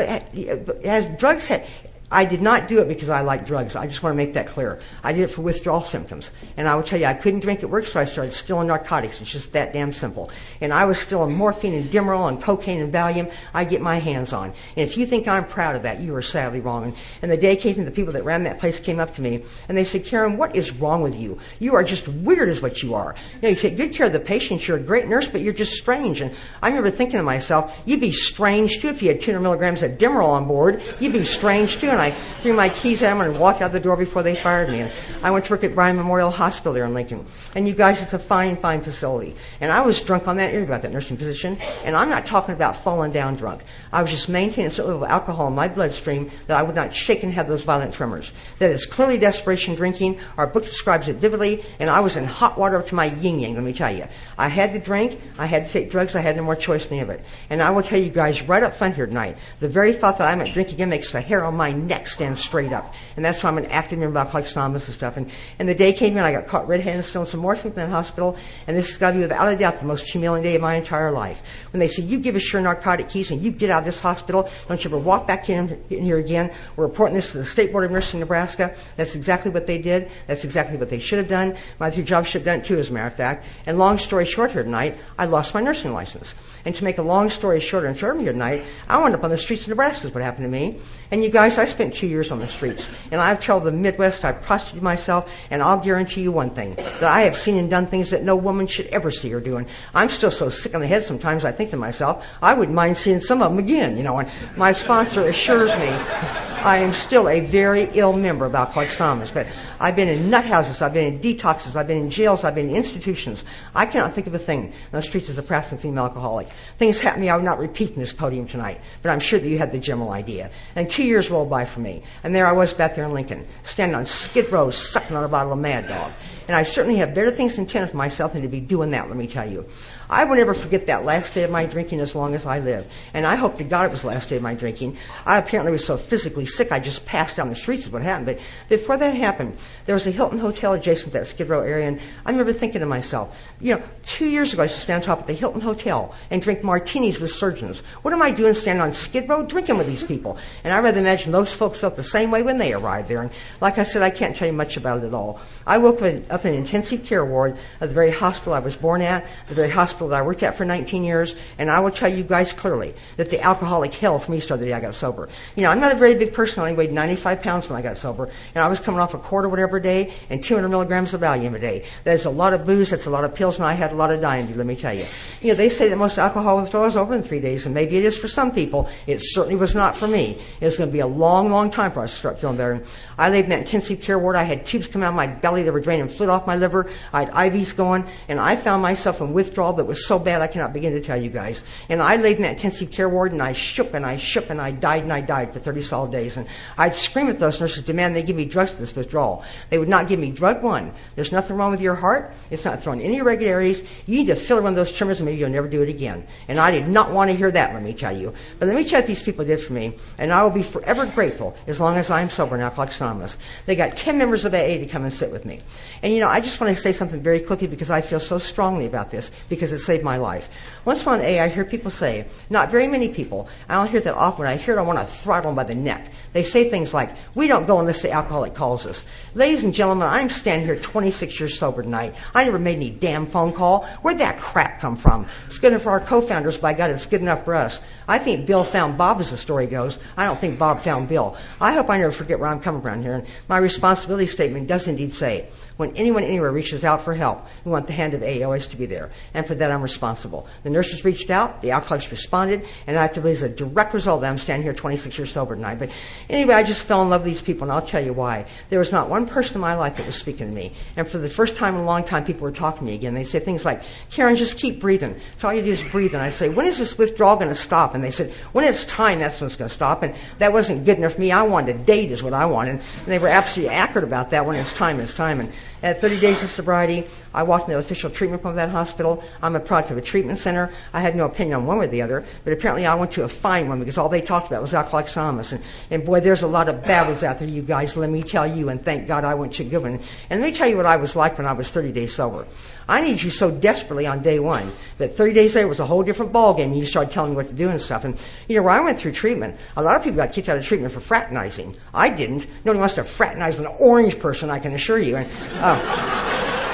I did not do it because I like drugs. I just want to make that clear. I did it for withdrawal symptoms. And I will tell you, I couldn't drink at work, so I started stealing narcotics. It's just that damn simple. And I was stealing morphine and Demerol and cocaine and Valium I get my hands on. And if you think I'm proud of that, you are sadly wrong. And the day came, and the people that ran that place came up to me, and they said, Karen, what is wrong with you? You are just weird is what you are. You take good care of the patients. You're a great nurse, but you're just strange. And I remember thinking to myself, you'd be strange, too, if you had 200 milligrams of Demerol on board. You'd be strange, too. And and I threw my keys at them and walked out the door before they fired me. And I went to work at Bryan Memorial Hospital there in Lincoln. And you guys, it's a fine, fine facility. And I was drunk on that interview about that nursing physician, and I'm not talking about falling down drunk. I was just maintaining a certain level of alcohol in my bloodstream that I would not shake and have those violent tremors. That is clearly desperation drinking. Our book describes it vividly, and I was in hot water up to my yin-yang, let me tell you. I had to drink, I had to take drugs, I had no more choice than any of it. And I will tell you guys right up front here tonight, the very thought that I might drink again makes the hair on my neck stand straight up. And that's why I'm an active member of Alcoholics Anonymous and stuff. And the day came in, I got caught red-handed stealing some morphine from that hospital, and this has got to be without a doubt the most humiliating day of my entire life. When they say, you give us your narcotic keys and you get out of this hospital, don't you ever walk back in here again. We're reporting this to the State Board of Nursing in Nebraska. That's exactly what they did. That's exactly what they should have done. My three jobs should have done it too, as a matter of fact. And long story short here tonight, I lost my nursing license. And to make a long story shorter and shorter here tonight, I wound up on the streets of Nebraska is what happened to me. And you guys, I spent 2 years on the streets. And I've traveled the Midwest, I've prostituted myself, and I'll guarantee you one thing, that I have seen and done things that no woman should ever see her doing. I'm still so sick in the head sometimes I think to myself, I wouldn't mind seeing some of them again, you know. And my sponsor assures me I am still a very ill member of Alcoholics Anonymous. But I've been in nut houses, I've been in detoxes, I've been in jails, I've been in institutions. I cannot think of a thing on the streets as a practicing female alcoholic. Things happen to me I would not repeat in this podium tonight, but I'm sure that you had the general idea. And 2 years rolled by for me, and there I was back there in Lincoln, standing on Skid Row, sucking on a bottle of Mad Dog. And I certainly have better things intended for myself than to be doing that, let me tell you. I will never forget that last day of my drinking as long as I live. And I hope to God it was the last day of my drinking. I apparently was so physically sick I just passed down the streets is what happened. But before that happened, there was a Hilton Hotel adjacent to that Skid Row area, and I remember thinking to myself, 2 years ago I used to stand on top of the Hilton Hotel and drink martinis with surgeons. What am I doing standing on Skid Row drinking with these people? And I rather imagine those folks felt the same way when they arrived there. And like I said, I can't tell you much about it at all. I woke up in an intensive care ward at the very hospital I was born at, the very hospital that I worked at for 19 years, and I will tell you guys clearly that the alcoholic hell for me started the day I got sober. I'm not a very big person. I only weighed 95 pounds when I got sober, and I was coming off a quart or whatever a day and 200 milligrams of Valium a day. That is a lot of booze, that's a lot of pills, and I had a lot of dying to do, let me tell you. They say that most alcohol withdrawal is over in 3 days, and maybe it is for some people. It certainly was not for me. It was going to be a long, long time for us to start feeling better. I laid in that intensive care ward. I had tubes come out of my belly that were draining fluid off my liver. I had IVs going, and I found myself in withdrawal that was so bad I cannot begin to tell you guys. And I laid in that intensive care ward, and I shook and I shook and I died for 30 solid days. And I'd scream at those nurses, demand they give me drugs for this withdrawal. They would not give me drug one. There's nothing wrong with your heart. It's not throwing any irregularities. You need to fill one of those tremors and maybe you'll never do it again. And I did not want to hear that, let me tell you. But let me tell you what these people did for me, and I will be forever grateful as long as I'm sober in Alcoholics Anonymous. They got 10 members of AA to come and sit with me. And I just want to say something very quickly because I feel so strongly about this because it saved my life. Once upon AA, I hear people say, not very many people, I don't hear that often. When I hear it, I want to throttle them by the neck. They say things like, we don't go unless the alcoholic calls us. Ladies and gentlemen, I'm standing here 26 years sober tonight. I never made any damn phone call. Where'd that crap come from? It's good enough for our co-founders, by God, it's good enough for us. I think Bill found Bob, as the story goes. I don't think Bob found Bill. I hope I never forget where I'm coming from here. And my responsibility statement does indeed say, when anyone anywhere reaches out for help, we want the hand of AA always to be there. And for that, I'm responsible. The nurses reached out, the alcoholics responded, and I have to believe as a direct result that I'm standing here 26 years sober tonight. But anyway, I just fell in love with these people, and I'll tell you why. There was not one person in my life that was speaking to me. And for the first time in a long time, people were talking to me again. They say things like, Karen, just keep breathing. So all you do is breathe. And I say, when is this withdrawal going to stop? And they said, when it's time, that's when it's going to stop. And that wasn't good enough for me. I wanted a date is what I wanted. And they were absolutely accurate about that. When it's time, it's time. And at 30 days of sobriety, I walked in the official treatment room of that hospital. I'm a product of a treatment center. I had no opinion on one way or the other, but apparently I went to a fine one because all they talked about was Alcoholics Anonymous. And boy, there's a lot of bad ones out there, you guys, let me tell you, and thank God I went to a good one. And let me tell you what I was like when I was 30 days sober. I needed you so desperately on day one that 30 days later was a whole different ballgame, and you started telling me what to do and stuff. And, where I went through treatment, a lot of people got kicked out of treatment for fraternizing. I didn't. Nobody wants to fraternize with an orange person, I can assure you. And,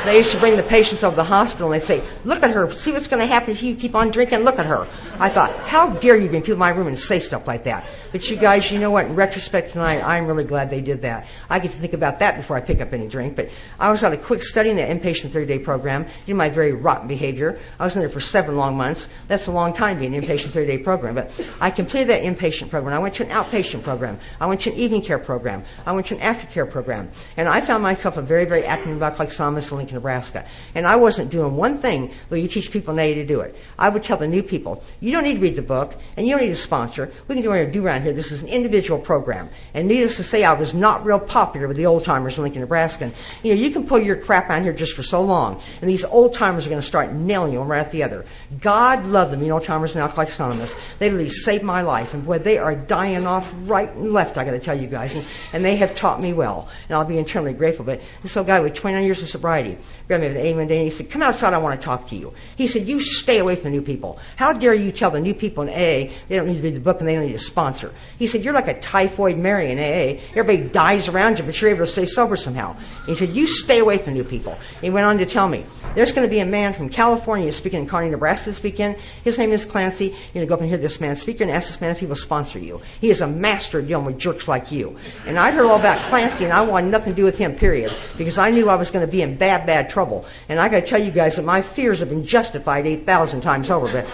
they used to bring the patients over to the hospital and they'd say, look at her, see what's going to happen if you keep on drinking, look at her. I thought, how dare you bring people in my room and say stuff like that? But you guys, you know what? In retrospect tonight, I'm really glad they did that. I get to think about that before I pick up any drink. But I was on a quick study in that inpatient 30-day program, did my very rotten behavior. I was in there for 7 long months. That's a long time being an inpatient 30-day program. But I completed that inpatient program. I went to an outpatient program. I went to an evening care program. I went to an aftercare program. And I found myself a very, very active member of Alcoholics Anonymous in Lincoln, Nebraska. And I wasn't doing one thing where you teach people now to do it. I would tell the new people, you don't need to read the book, and you don't need a sponsor. We can do whatever we do around here. This is an individual program. And needless to say, I was not real popular with the old-timers in Lincoln, Nebraska. And, you can pull your crap out here just for so long, and these old-timers are going to start nailing you one right after the other. God love them, old-timers in Alcoholics Anonymous. They literally saved my life, and boy, they are dying off right and left, I got to tell you guys. And they have taught me well, and I'll be eternally grateful. But this old guy with 29 years of sobriety grabbed me at the one day, and he said, come outside, I want to talk to you. He said, you stay away from the new people. How dare you tell the new people in AA they don't need to read the book and they don't need a sponsor? He said, you're like a typhoid Mary in AA. Everybody dies around you, but you're able to stay sober somehow. He said, you stay away from new people. He went on to tell me, there's going to be a man from California speaking in Kearney, Nebraska this weekend. His name is Clancy. You're going to go up and hear this man speak and ask this man if he will sponsor you. He is a master at dealing with jerks like you. And I heard all about Clancy, and I wanted nothing to do with him, period, because I knew I was going to be in bad, bad trouble. And I got to tell you guys that my fears have been justified 8,000 times over. But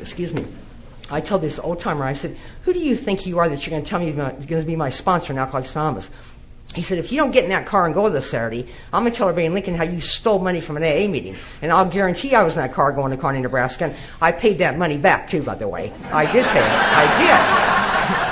excuse me. I told this old-timer, I said, who do you think you are that you're going to tell me you're going to be my sponsor in Alcoholics Anonymous? He said, if you don't get in that car and go this Saturday, I'm going to tell everybody in Lincoln how you stole money from an AA meeting. And I'll guarantee I was in that car going to Kearney, Nebraska, and I paid that money back, too, by the way. I did pay it. I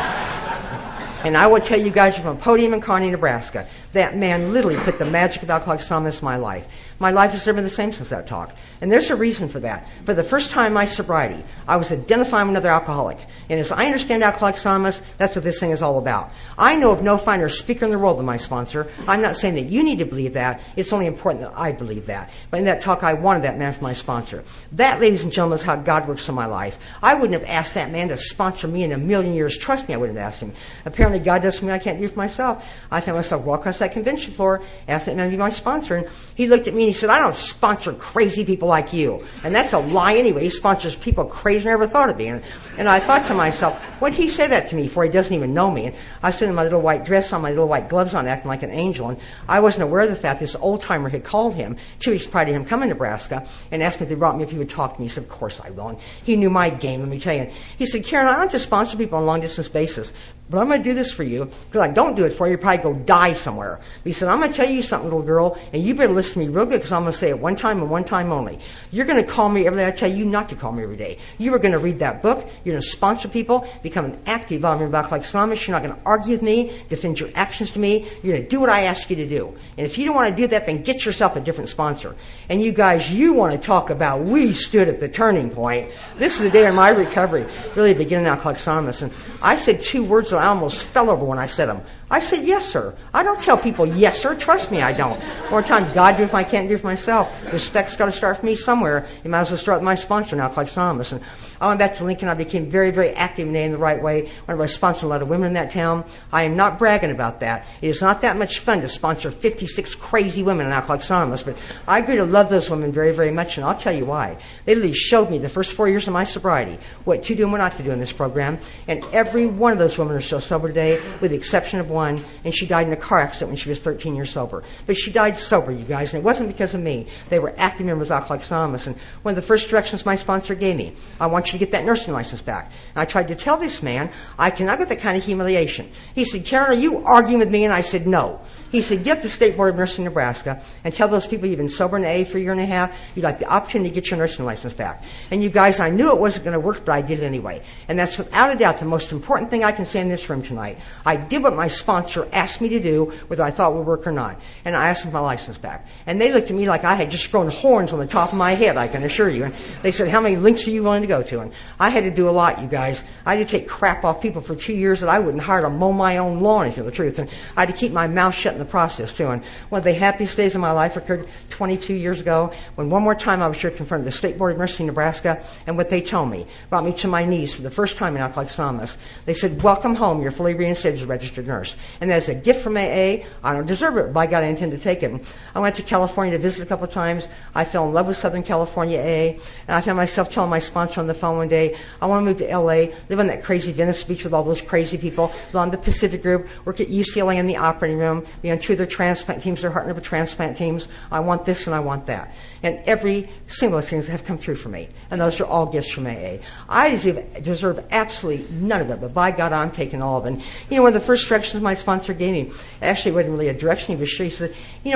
did. And I will tell you guys from a podium in Kearney, Nebraska, that man literally put the magic of Alcoholics Anonymous in my life. My life has never been the same since that talk. And there's a reason for that. For the first time in my sobriety, I was identifying with another alcoholic. And as I understand Alcoholics Anonymous, that's what this thing is all about. I know of no finer speaker in the world than my sponsor. I'm not saying that you need to believe that. It's only important that I believe that. But in that talk, I wanted that man for my sponsor. That, ladies and gentlemen, is how God works in my life. I wouldn't have asked that man to sponsor me in a million years. Trust me, I wouldn't have asked him. Apparently, God does something I can't do for myself. I found myself walk across that convention floor, asked that man to be my sponsor, and he looked at me and he said, I don't sponsor crazy people like you. And that's a lie anyway. He sponsors people crazy I never thought of being. And I thought to myself, what'd he say that to me for? He doesn't even know me. And I was sitting in my little white dress on, my little white gloves on, acting like an angel. And I wasn't aware of the fact this old-timer had called him 2 weeks prior to him coming to Nebraska and asked me if they brought me if he would talk to me. He said, of course I will. And he knew my game, let me tell you. And he said, Karen, I don't just sponsor people on a long-distance basis, but I'm going to do this for you. Because I don't do it for you, you'll probably go die somewhere. But he said, I'm going to tell you something, little girl, and you better listen to me real good because I'm going to say it one time and one time only. You're going to call me every day. I tell you not to call me every day. You are going to read that book. You're going to sponsor people, become an active volunteer in Alcoholics Anonymous. You're not going to argue with me, defend your actions to me. You're going to do what I ask you to do. And if you don't want to do that, then get yourself a different sponsor. And you guys, you want to talk about we stood at the turning point. This is the day of my recovery, really beginning Alcoholics Anonymous. And I said 2 words that I almost fell over when I said them. I said, yes, sir. I don't tell people, yes, sir. Trust me, I don't. More time, God do if I can't do for myself. Respect's got to start for me somewhere. You might as well start with my sponsor now, Alcoholics Anonymous. And I went back to Lincoln. I became very, very active in the right way. I sponsored a lot of women in that town. I am not bragging about that. It is not that much fun to sponsor 56 crazy women in Alcoholics Anonymous, but I grew to love those women very, very much, and I'll tell you why. They literally showed me the first 4 years of my sobriety what to do and what not to do in this program, and every one of those women are still sober today, with the exception of one, and she died in a car accident when she was 13 years sober. But she died sober, you guys, and it wasn't because of me. They were active members of Alcoholics Anonymous, and one of the first directions my sponsor gave me, I want you to get that nursing license back. And I tried to tell this man, I cannot get that kind of humiliation. He said, Karen, are you arguing with me? And I said, no. He said, get to the State Board of Nursing Nebraska and tell those people you've been sober in AA for a year and a half, you'd like the opportunity to get your nursing license back. And you guys, I knew it wasn't going to work, but I did it anyway. And that's without a doubt the most important thing I can say in this room tonight. I did what my sponsor asked me to do, whether I thought would work or not. And I asked them for my license back. And they looked at me like I had just grown horns on the top of my head, I can assure you. And they said, how many links are you willing to go to? And I had to do a lot, you guys. I had to take crap off people for 2 years that I wouldn't hire to mow my own lawn, if you know the truth. And I had to keep my mouth shut in the process, too. And one of the happiest days of my life occurred 22 years ago when one more time I was here to confront the State Board of Mercy, Nebraska, and what they told me brought me to my knees for the first time in Alcoholics Anonymous. They said, welcome home, you're fully reinstated as a registered nurse. And that's a gift from AA. I don't deserve it, but by God, I intend to take it. And I went to California to visit a couple of times. I fell in love with Southern California AA, and I found myself telling my sponsor on the phone one day, I want to move to LA, live on that crazy Venice Beach with all those crazy people, belong to the Pacific Group, work at UCLA in the operating room, be on 2 of their transplant teams, their heart and liver transplant teams. I want this and I want that. And every single of those things have come true for me. And those are all gifts from AA. I deserve absolutely none of it, but by God, I'm taking all of it. And, one of the first directions my sponsor gave me, actually wasn't really a direction, he was sure. He said,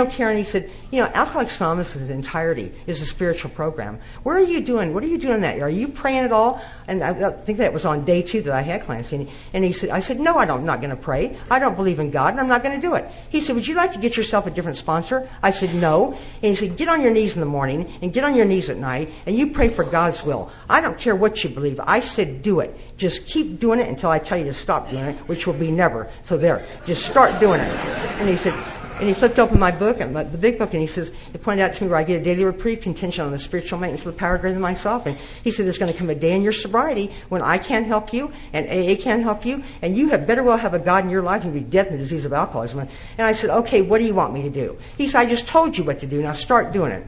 Karen, he said, Alcoholics Anonymous in its entirety is a spiritual program. What are you doing that year? Are you praying at all? And I think that was on day 2 that I had Clancy. And he said, I said, no, I'm not going to pray. I don't believe in God, and I'm not going to do it. He said, would you like to get yourself a different sponsor? I said, no. And he said, get on your knees in the morning and get on your knees at night, and you pray for God's will. I don't care what you believe. I said, do it. Just keep doing it until I tell you to stop doing it, which will be never. So there, just start doing it. And he said, and he flipped open my book, the big book, and he says, he pointed out to me where I get a daily reprieve contingent on the spiritual maintenance of the power greater than myself. And he said, there's going to come a day in your sobriety when I can't help you and AA can't help you, and you had better well have a God in your life and be dead in the disease of alcoholism. And I said, okay, what do you want me to do? He said, I just told you what to do. Now start doing it.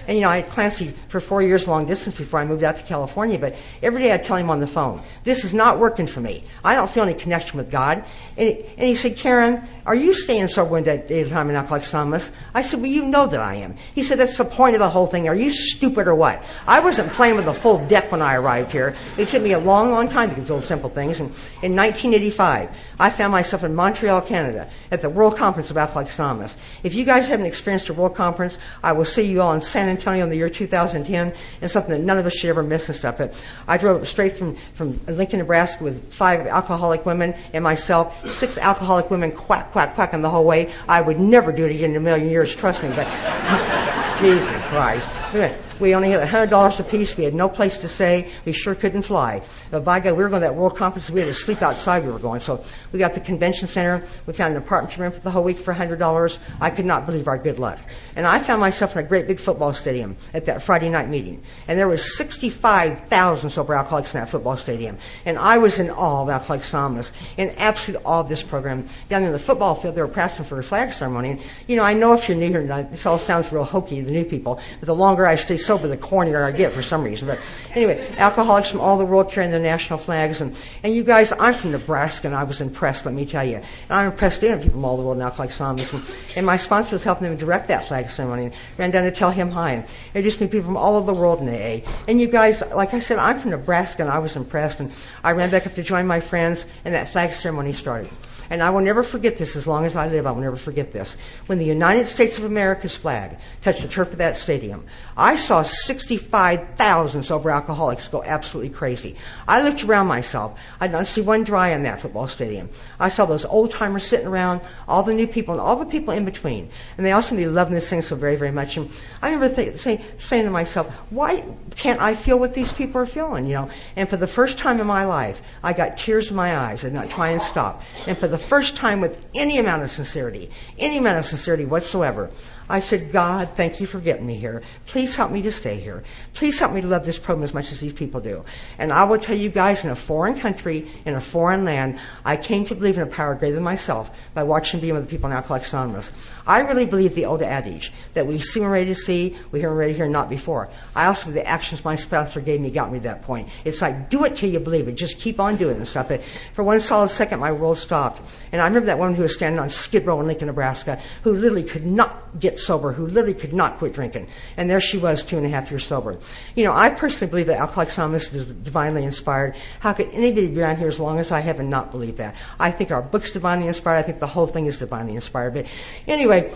And, I had Clancy for 4 years long distance before I moved out to California, but every day I'd tell him on the phone, this is not working for me. I don't feel any connection with God. And he said, Karen, are you staying sober one day at a time in Alcoholics Anonymous? I said, well, you know that I am. He said, that's the point of the whole thing. Are you stupid or what? I wasn't playing with a full deck when I arrived here. It took me a long, long time to get those simple things. And in 1985, I found myself in Montreal, Canada, at the World Conference of Alcoholics Anonymous. If you guys haven't experienced a World Conference, I will see you all in San Antonio in the year 2010, and something that none of us should ever miss and stuff. But I drove straight from Lincoln, Nebraska with 5 alcoholic women and myself, 6 alcoholic women quacking the whole way. I would never do it again in a million years, trust me, but Jesus Christ. We only had $100 apiece. We had no place to stay. We sure couldn't fly. But by God, we were going to that World Conference. We had to sleep outside we were going. So we got the convention center. We found an apartment room for the whole week for $100. I could not believe our good luck. And I found myself in a great big football stadium at that Friday night meeting. And there was 65,000 sober alcoholics in that football stadium. And I was in awe of Alcoholics Anonymous, in absolute awe of this program. Down in the football field, they were practicing for a flag ceremony. And, I know if you're new here, this all sounds real hokey to the new people, but the longer I stay sober, the cornier I get for some reason. But anyway, alcoholics from all the world carrying their national flags. And you guys, I'm from Nebraska, and I was impressed, let me tell you. And I'm impressed in people from all the world in Alcoholics Anonymous. And my sponsor was helping them direct that flag ceremony, and ran down to tell him hi. And introduced me to people from all over the world in AA. And you guys, like I said, I'm from Nebraska, and I was impressed. And I ran back up to join my friends, and that flag ceremony started. And I will never forget this as long as I live. I will never forget this. When the United States of America's flag touched the turf of that stadium, I saw 65,000 sober alcoholics go absolutely crazy. I looked around myself. I did not see one dry in that football stadium. I saw those old-timers sitting around, all the new people, and all the people in between. And they all seemed to be loving this thing so very, very much. And I remember saying to myself, why can't I feel what these people are feeling, And for the first time in my life, I got tears in my eyes. I did not try and stop. And for the first time with any amount of sincerity whatsoever, I said, God, thank you for getting me here. Please help me to stay here. Please help me to love this program as much as these people do. And I will tell you guys, in a foreign country, in a foreign land, I came to believe in a power greater than myself by watching being with the people in Alcoholics Anonymous. I really believe the old adage that we see when we're ready to see, we hear when we're ready to hear, not before. I also believe the actions my sponsor gave me got me to that point. It's like, do it till you believe it. Just keep on doing it and stuff. But for one solid second, my world stopped. And I remember that woman who was standing on Skid Row in Lincoln, Nebraska, who literally could not get sober, who literally could not quit drinking. And there she was, 2.5 years sober. I personally believe that Alcoholics Anonymous is divinely inspired. How could anybody be around here as long as I have and not believe that? I think our book's divinely inspired. I think the whole thing is divinely inspired. But anyway,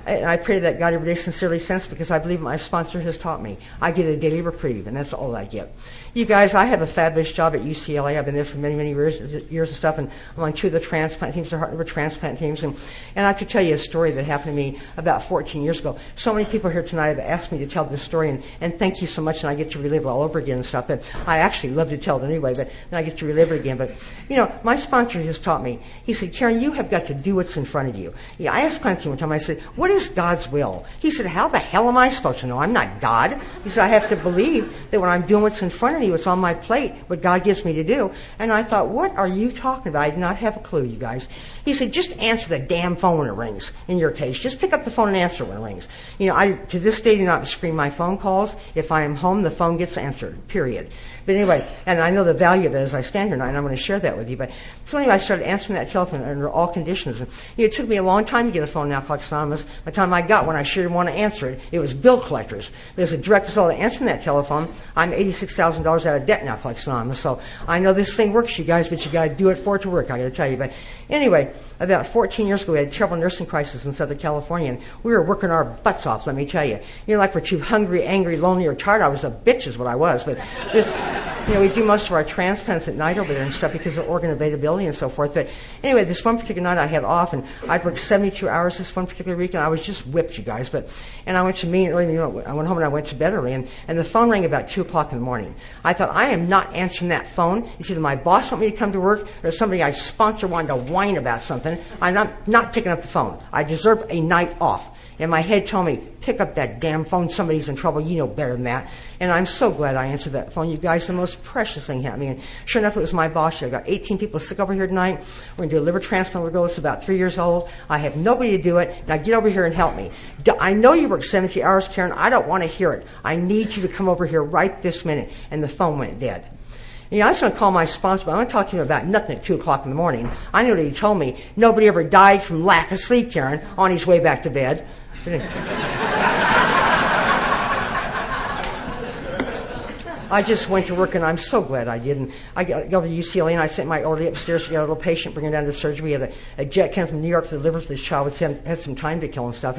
I pray to that God every day sincerely since, because I believe my sponsor has taught me. I get a daily reprieve, and that's all I get. You guys, I have a fabulous job at UCLA. I've been there for many, many years and stuff, and I'm on 2 of the transplant teams, the heart and liver transplant teams. And I have to tell you a story that happened to me about about 14 years ago. So many people here tonight have asked me to tell this story, and thank you so much, and I get to relive it all over again and stuff. But I actually love to tell it anyway, but then I get to relive it again. But, my sponsor has taught me. He said, Karen, you have got to do what's in front of you. Yeah, I asked Clancy one time, I said, what is God's will? He said, how the hell am I supposed to know? I'm not God. He said, I have to believe that when I'm doing what's in front of me, what's on my plate, what God gives me to do. And I thought, what are you talking about? I did not have a clue, you guys. He said, just answer the damn phone when it rings, in your case. Just pick up the phone and answer when it rings. I, to this day, do not screen my phone calls. If I am home, the phone gets answered, period. But anyway, and I know the value of it as I stand here tonight, and I'm going to share that with you. But so anyway, I started answering that telephone under all conditions. And, it took me a long time to get a phone in Alcoholics Anonymous. By the time I got one, I sure didn't want to answer it. It was bill collectors. But as a direct result of answering that telephone, I'm $86,000 out of debt in Alcoholics Anonymous. So I know this thing works, you guys, but you got to do it for it to work, I got to tell you. But anyway, about 14 years ago, we had a terrible nursing crisis in Southern California, and we were working our butts off, let me tell you. Like we're too hungry, angry, lonely, or tired. I was a bitch is what I was. But this, we do most of our transplants at night over there and stuff because of organ availability and so forth. But anyway, this one particular night I had off, and I'd worked 72 hours this one particular week, and I was just whipped, you guys. And I went to meet early, I went home and I went to bed early, and the phone rang about 2 o'clock in the morning. I thought, I am not answering that phone. It's either my boss want me to come to work, or somebody I sponsor wanted to whine about something. I'm not picking up the phone. I deserve a night off. And my head told me, pick up that damn phone. Somebody's in trouble. You know better than that. And I'm so glad I answered that phone. You guys, the most precious thing happened. And sure enough, it was my boss. I got 18 people sick over here tonight. We're going to do a liver transplant. Little girl that's about 3 years old. I have nobody to do it. Now get over here and help me. I know you work 70 hours, Karen. I don't want to hear it. I need you to come over here right this minute. And the phone went dead. I was going to call my sponsor, but I'm going to talk to him about nothing at 2 o'clock in the morning. I knew that he told me nobody ever died from lack of sleep, Karen, on his way back to bed. I just went to work, and I'm so glad I did. And I got over to UCLA, and I sent my orderly upstairs to get a little patient, bring her down to surgery. We had a jet come from New York for the liver for this child. Had some time to kill and stuff.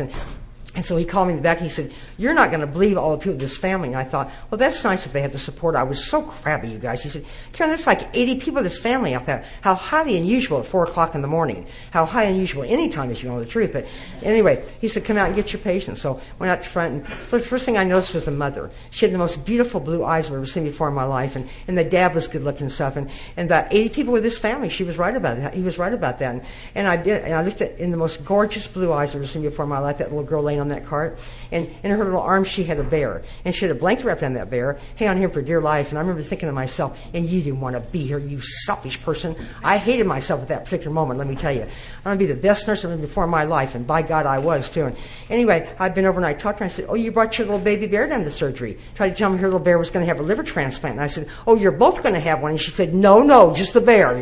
And so he called me in the back and he said, you're not going to believe all the people in this family. And I thought, well, that's nice if they had the support. I was so crabby, you guys. He said, Karen, there's like 80 people in this family. I thought, how highly unusual at 4 o'clock in the morning. How high unusual any time, if you know the truth. But anyway, he said, come out and get your patient. So went out to front, and the first thing I noticed was the mother. She had the most beautiful blue eyes I've ever seen before in my life. And the dad was good looking and stuff. And the 80 people with this family, she was right about that. He was right about that. And I looked at in the most gorgeous blue eyes I've ever seen before in my life, that little girl laying on that cart. And in her little arms, she had a bear. And she had a blanket wrapped around that bear, hang on him for dear life. And I remember thinking to myself, and you didn't want to be here, you selfish person. I hated myself at that particular moment, let me tell you. I'm going to be the best nurse I've been before in my life, and by God, I was, too. And anyway, I'd been over and I talked to her, and I said, oh, you brought your little baby bear down to surgery. Tried to tell me her little bear was going to have a liver transplant. And I said, oh, you're both going to have one. And she said, no, just the bear,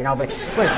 But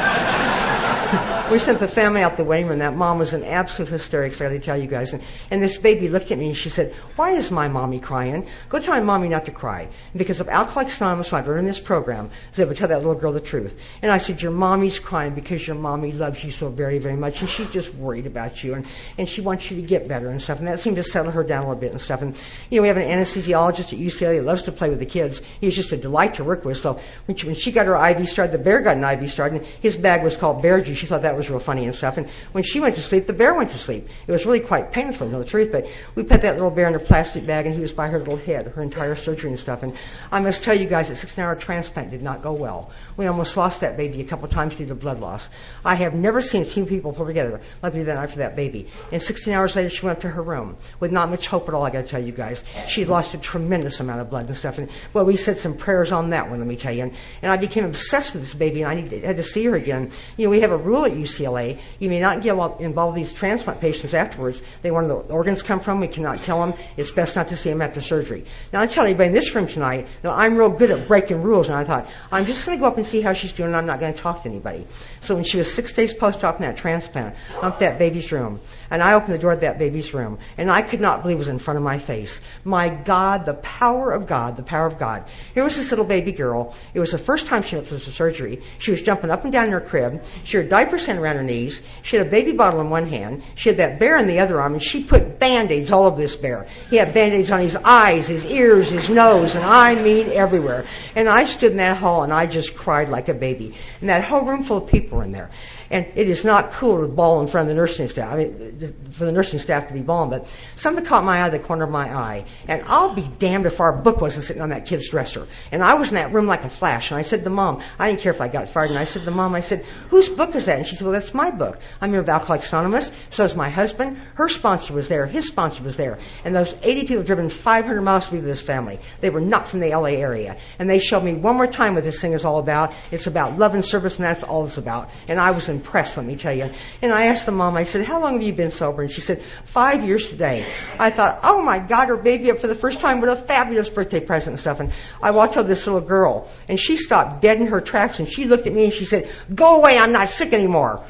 we sent the family out the waiting room. That mom was in absolute hysterics, I got to tell you guys. And this baby looked at me and she said, why is my mommy crying? Go tell my mommy not to cry. And because of Alcoholics Anonymous, when I've learned in this program, they would tell that little girl the truth. And I said, your mommy's crying because your mommy loves you so very, very much, and she's just worried about you, and she wants you to get better and stuff. And that seemed to settle her down a little bit and stuff. And, we have an anesthesiologist at UCLA that loves to play with the kids. He was just a delight to work with. So when she got her IV started, the bear got an IV started, and his bag was called Bear Juice. She thought that was real funny and stuff. And when she went to sleep, the bear went to sleep. It was really quite painful, to know the truth, but we put that little bear in a plastic bag, and he was by her little head, her entire surgery and stuff. And I must tell you guys, that 16-hour transplant did not go well. We almost lost that baby a couple of times due to blood loss. I have never seen 2 people pull together like we did that night for that baby. And 16 hours later, she went up to her room with not much hope at all, I got to tell you guys. She had lost a tremendous amount of blood and stuff. And, well, we said some prayers on that one, let me tell you. And I became obsessed with this baby, and I had to see her again. We have a rule at UCLA. You may not get involved with these transplant patients afterwards. They want the organs come from. We cannot tell them. It's best not to see them after surgery. Now, I tell anybody in this room tonight that I'm real good at breaking rules, and I thought, I'm just going to go up and see how she's doing, and I'm not going to talk to anybody. So when she was 6 days post-op in that transplant, I'm up that baby's room, and I opened the door to that baby's room, and I could not believe it was in front of my face. My God, the power of God, the power of God. Here was this little baby girl. It was the first time she went through the surgery. She was jumping up and down in her crib. She had diapers hand around her knees. She had a baby bottle in one hand. She had that bear in the other arm, and she put Band-Aids all over this bear. He had Band-Aids on his eyes, his ears, his nose, and I mean everywhere. And I stood in that hall, and I just cried like a baby. And that whole room full of people were in there. And it is not cool to bawl in front of the nursing staff. I mean, for the nursing staff to be bawling, but something caught my eye, the corner of my eye. And I'll be damned if our book wasn't sitting on that kid's dresser. And I was in that room like a flash. And I said to Mom, I didn't care if I got fired. And I said to Mom, I said, whose book is that? And she said, well, that's my book. I'm here with Alcoholics Anonymous. So is my husband. Her sponsor was there. His sponsor was there. And those 80 people have driven 500 miles to be with this family. They were not from the LA area. And they showed me one more time what this thing is all about. It's about love and service, and that's all it's about. And I was impressed, let me tell you. And I asked the mom, I said, how long have you been sober? And she said, 5 years today. I thought, oh my God, her baby up for the first time with a fabulous birthday present and stuff. And I walked over this little girl, and she stopped dead in her tracks, and she looked at me and she said, go away, I'm not sick anymore.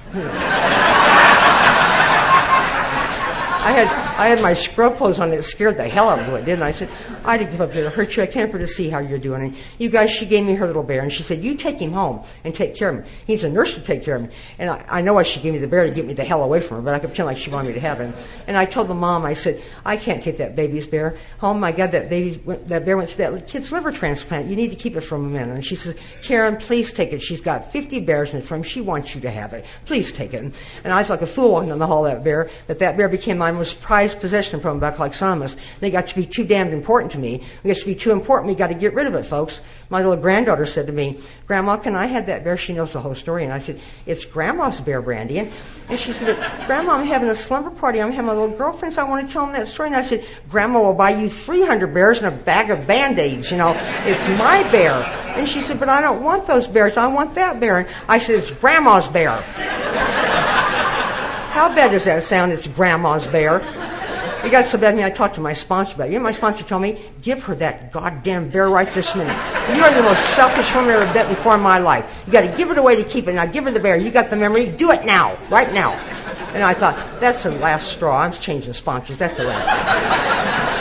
I had my scrub clothes on. It scared the hell out of me, didn't I? I said, I didn't give up there to hurt you. I came for to see how you're doing. And you guys, she gave me her little bear, and she said, you take him home and take care of him. He's a nurse to take care of him. And I know why she gave me the bear to get me the hell away from her, but I could pretend like she wanted me to have him. And I told the mom, I said, I can't take that baby's bear home. My God, that bear went through that kid's liver transplant. You need to keep it from a minute. And she says, Karen, please take it. She's got 50 bears in it from him. She wants you to have it. Please take it. And I felt like a fool walking down the hall of that bear, that bear became my most prized possession from Alcoholics Anonymous. They got to be too damned important to me. It gets to be too important, we got to get rid of it, folks. My little granddaughter said to me, Grandma, can I have that bear? She knows the whole story. And I said, it's Grandma's bear, Brandy. And she said, Grandma, I'm having a slumber party. I'm having my little girlfriends. I want to tell them that story. And I said, Grandma will buy you 300 bears and a bag of Band-Aids. You know, it's my bear. And she said, but I don't want those bears. I want that bear. And I said, it's Grandma's bear. How bad does that sound? It's Grandma's bear. It got so bad, I talked to my sponsor about it. You know, my sponsor told me, give her that goddamn bear right this minute. You are the most selfish woman I've ever met before in my life. You got to give it away to keep it. Now give her the bear. You got the memory. Do it now. Right now. And I thought, that's the last straw. I'm changing sponsors. That's the last.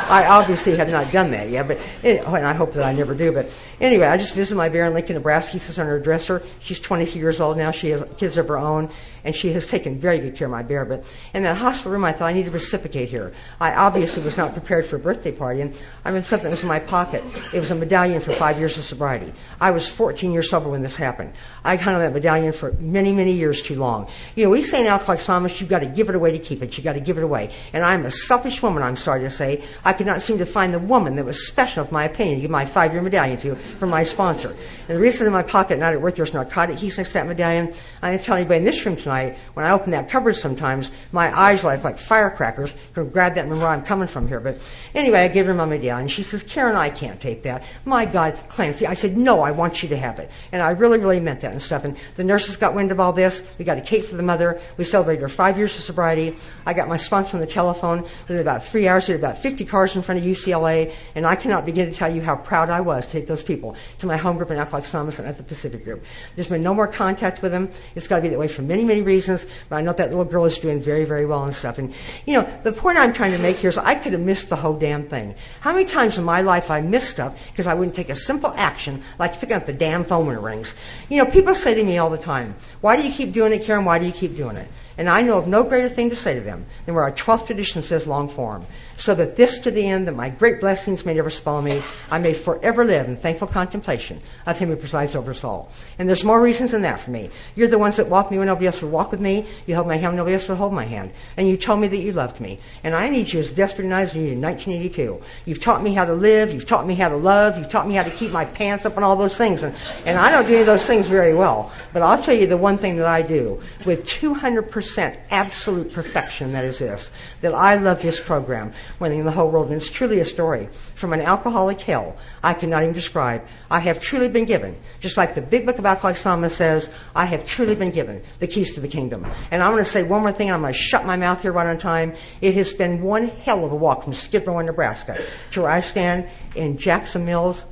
I obviously have not done that yet, but and I hope that I never do. But anyway, I just visited my bear in Lincoln, Nebraska. He sits on her dresser. She's 22 years old now. She has kids of her own, and she has taken very good care of my bear. But in that hospital room, I thought I need to reciprocate here. I obviously was not prepared for a birthday party, and I mean something that was in my pocket. It was a medallion for 5 years of sobriety. I was 14 years sober when this happened. I hung on that medallion for many, many years too long. You know, we say in Alcoholics Anonymous, you've got to give it away to keep it. You've got to give it away. And I'm a selfish woman, I'm sorry to say. I could not seem to find the woman that was special, of my opinion, to give my 5-year medallion to from my sponsor. And the reason in my pocket, not at work, there's narcotic keys next to that medallion. I didn't tell anybody in this room tonight, when I open that cupboard sometimes, my eyes like firecrackers. Could grab that and remember where I'm coming from here. But anyway, I gave her my medallion. She says, Karen, I can't take that. My God, Clancy. I said, no, I want you to have it. And I really, really meant that and stuff. And the nurses got wind of all this. We got a cake for the mother. We celebrated her 5 years of sobriety. I got my sponsor on the telephone. Within about 3 hours, we had about 50 cars in front of UCLA. And I cannot begin to tell you how proud I was to take those people to my home group in Alcoholics Anonymous and at the Pacific Group. There's been no more contact with them. It's got to be that way for many, many reasons. But I know that little girl is doing very, very well and stuff. And, you know, the point I'm trying to make here is I could have missed the whole damn thing. How many times in my life I missed stuff because I wouldn't take a simple action like picking up the damn phone when it rings. You know, people say to me all the time, why do you keep doing it, Karen? Why do you keep doing it? And I know of no greater thing to say to them than where our 12th tradition says long form. So that this to the end, that my great blessings may never spoil me, I may forever live in thankful contemplation of him who presides over us all. And there's more reasons than that for me. You're the ones that walk me when nobody else would walk with me. You held my hand when nobody else would hold my hand. And you told me that you loved me. And I need you as desperate as I need you in 1982. You've taught me how to live. You've taught me how to love. You've taught me how to keep my pants up and all those things. And I don't do any of those things very well. But I'll tell you the one thing that I do with 200% absolute perfection, that is this, that I love this program more than the whole world. And it's truly a story from an alcoholic hell I cannot even describe. I have truly been given, just like the big book of Alcoholics Anonymous says, I have truly been given the keys to the kingdom. And I'm going to say one more thing, and I'm going to shut my mouth here right on time. It has been one hell of a walk from Skid Row, Nebraska, to where I stand in Jackson Mills,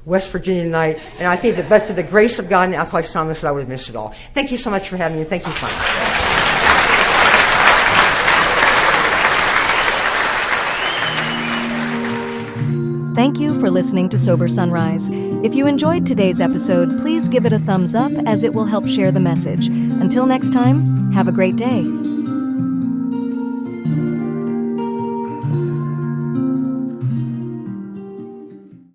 West Virginia tonight. And I think that but for the grace of God and Alcoholics Anonymous, I would have missed it all. Thank you so much for having me, and thank you, Frank. Thank you for listening to Sober Sunrise. If you enjoyed today's episode, please give it a thumbs up as it will help share the message. Until next time, have a great day.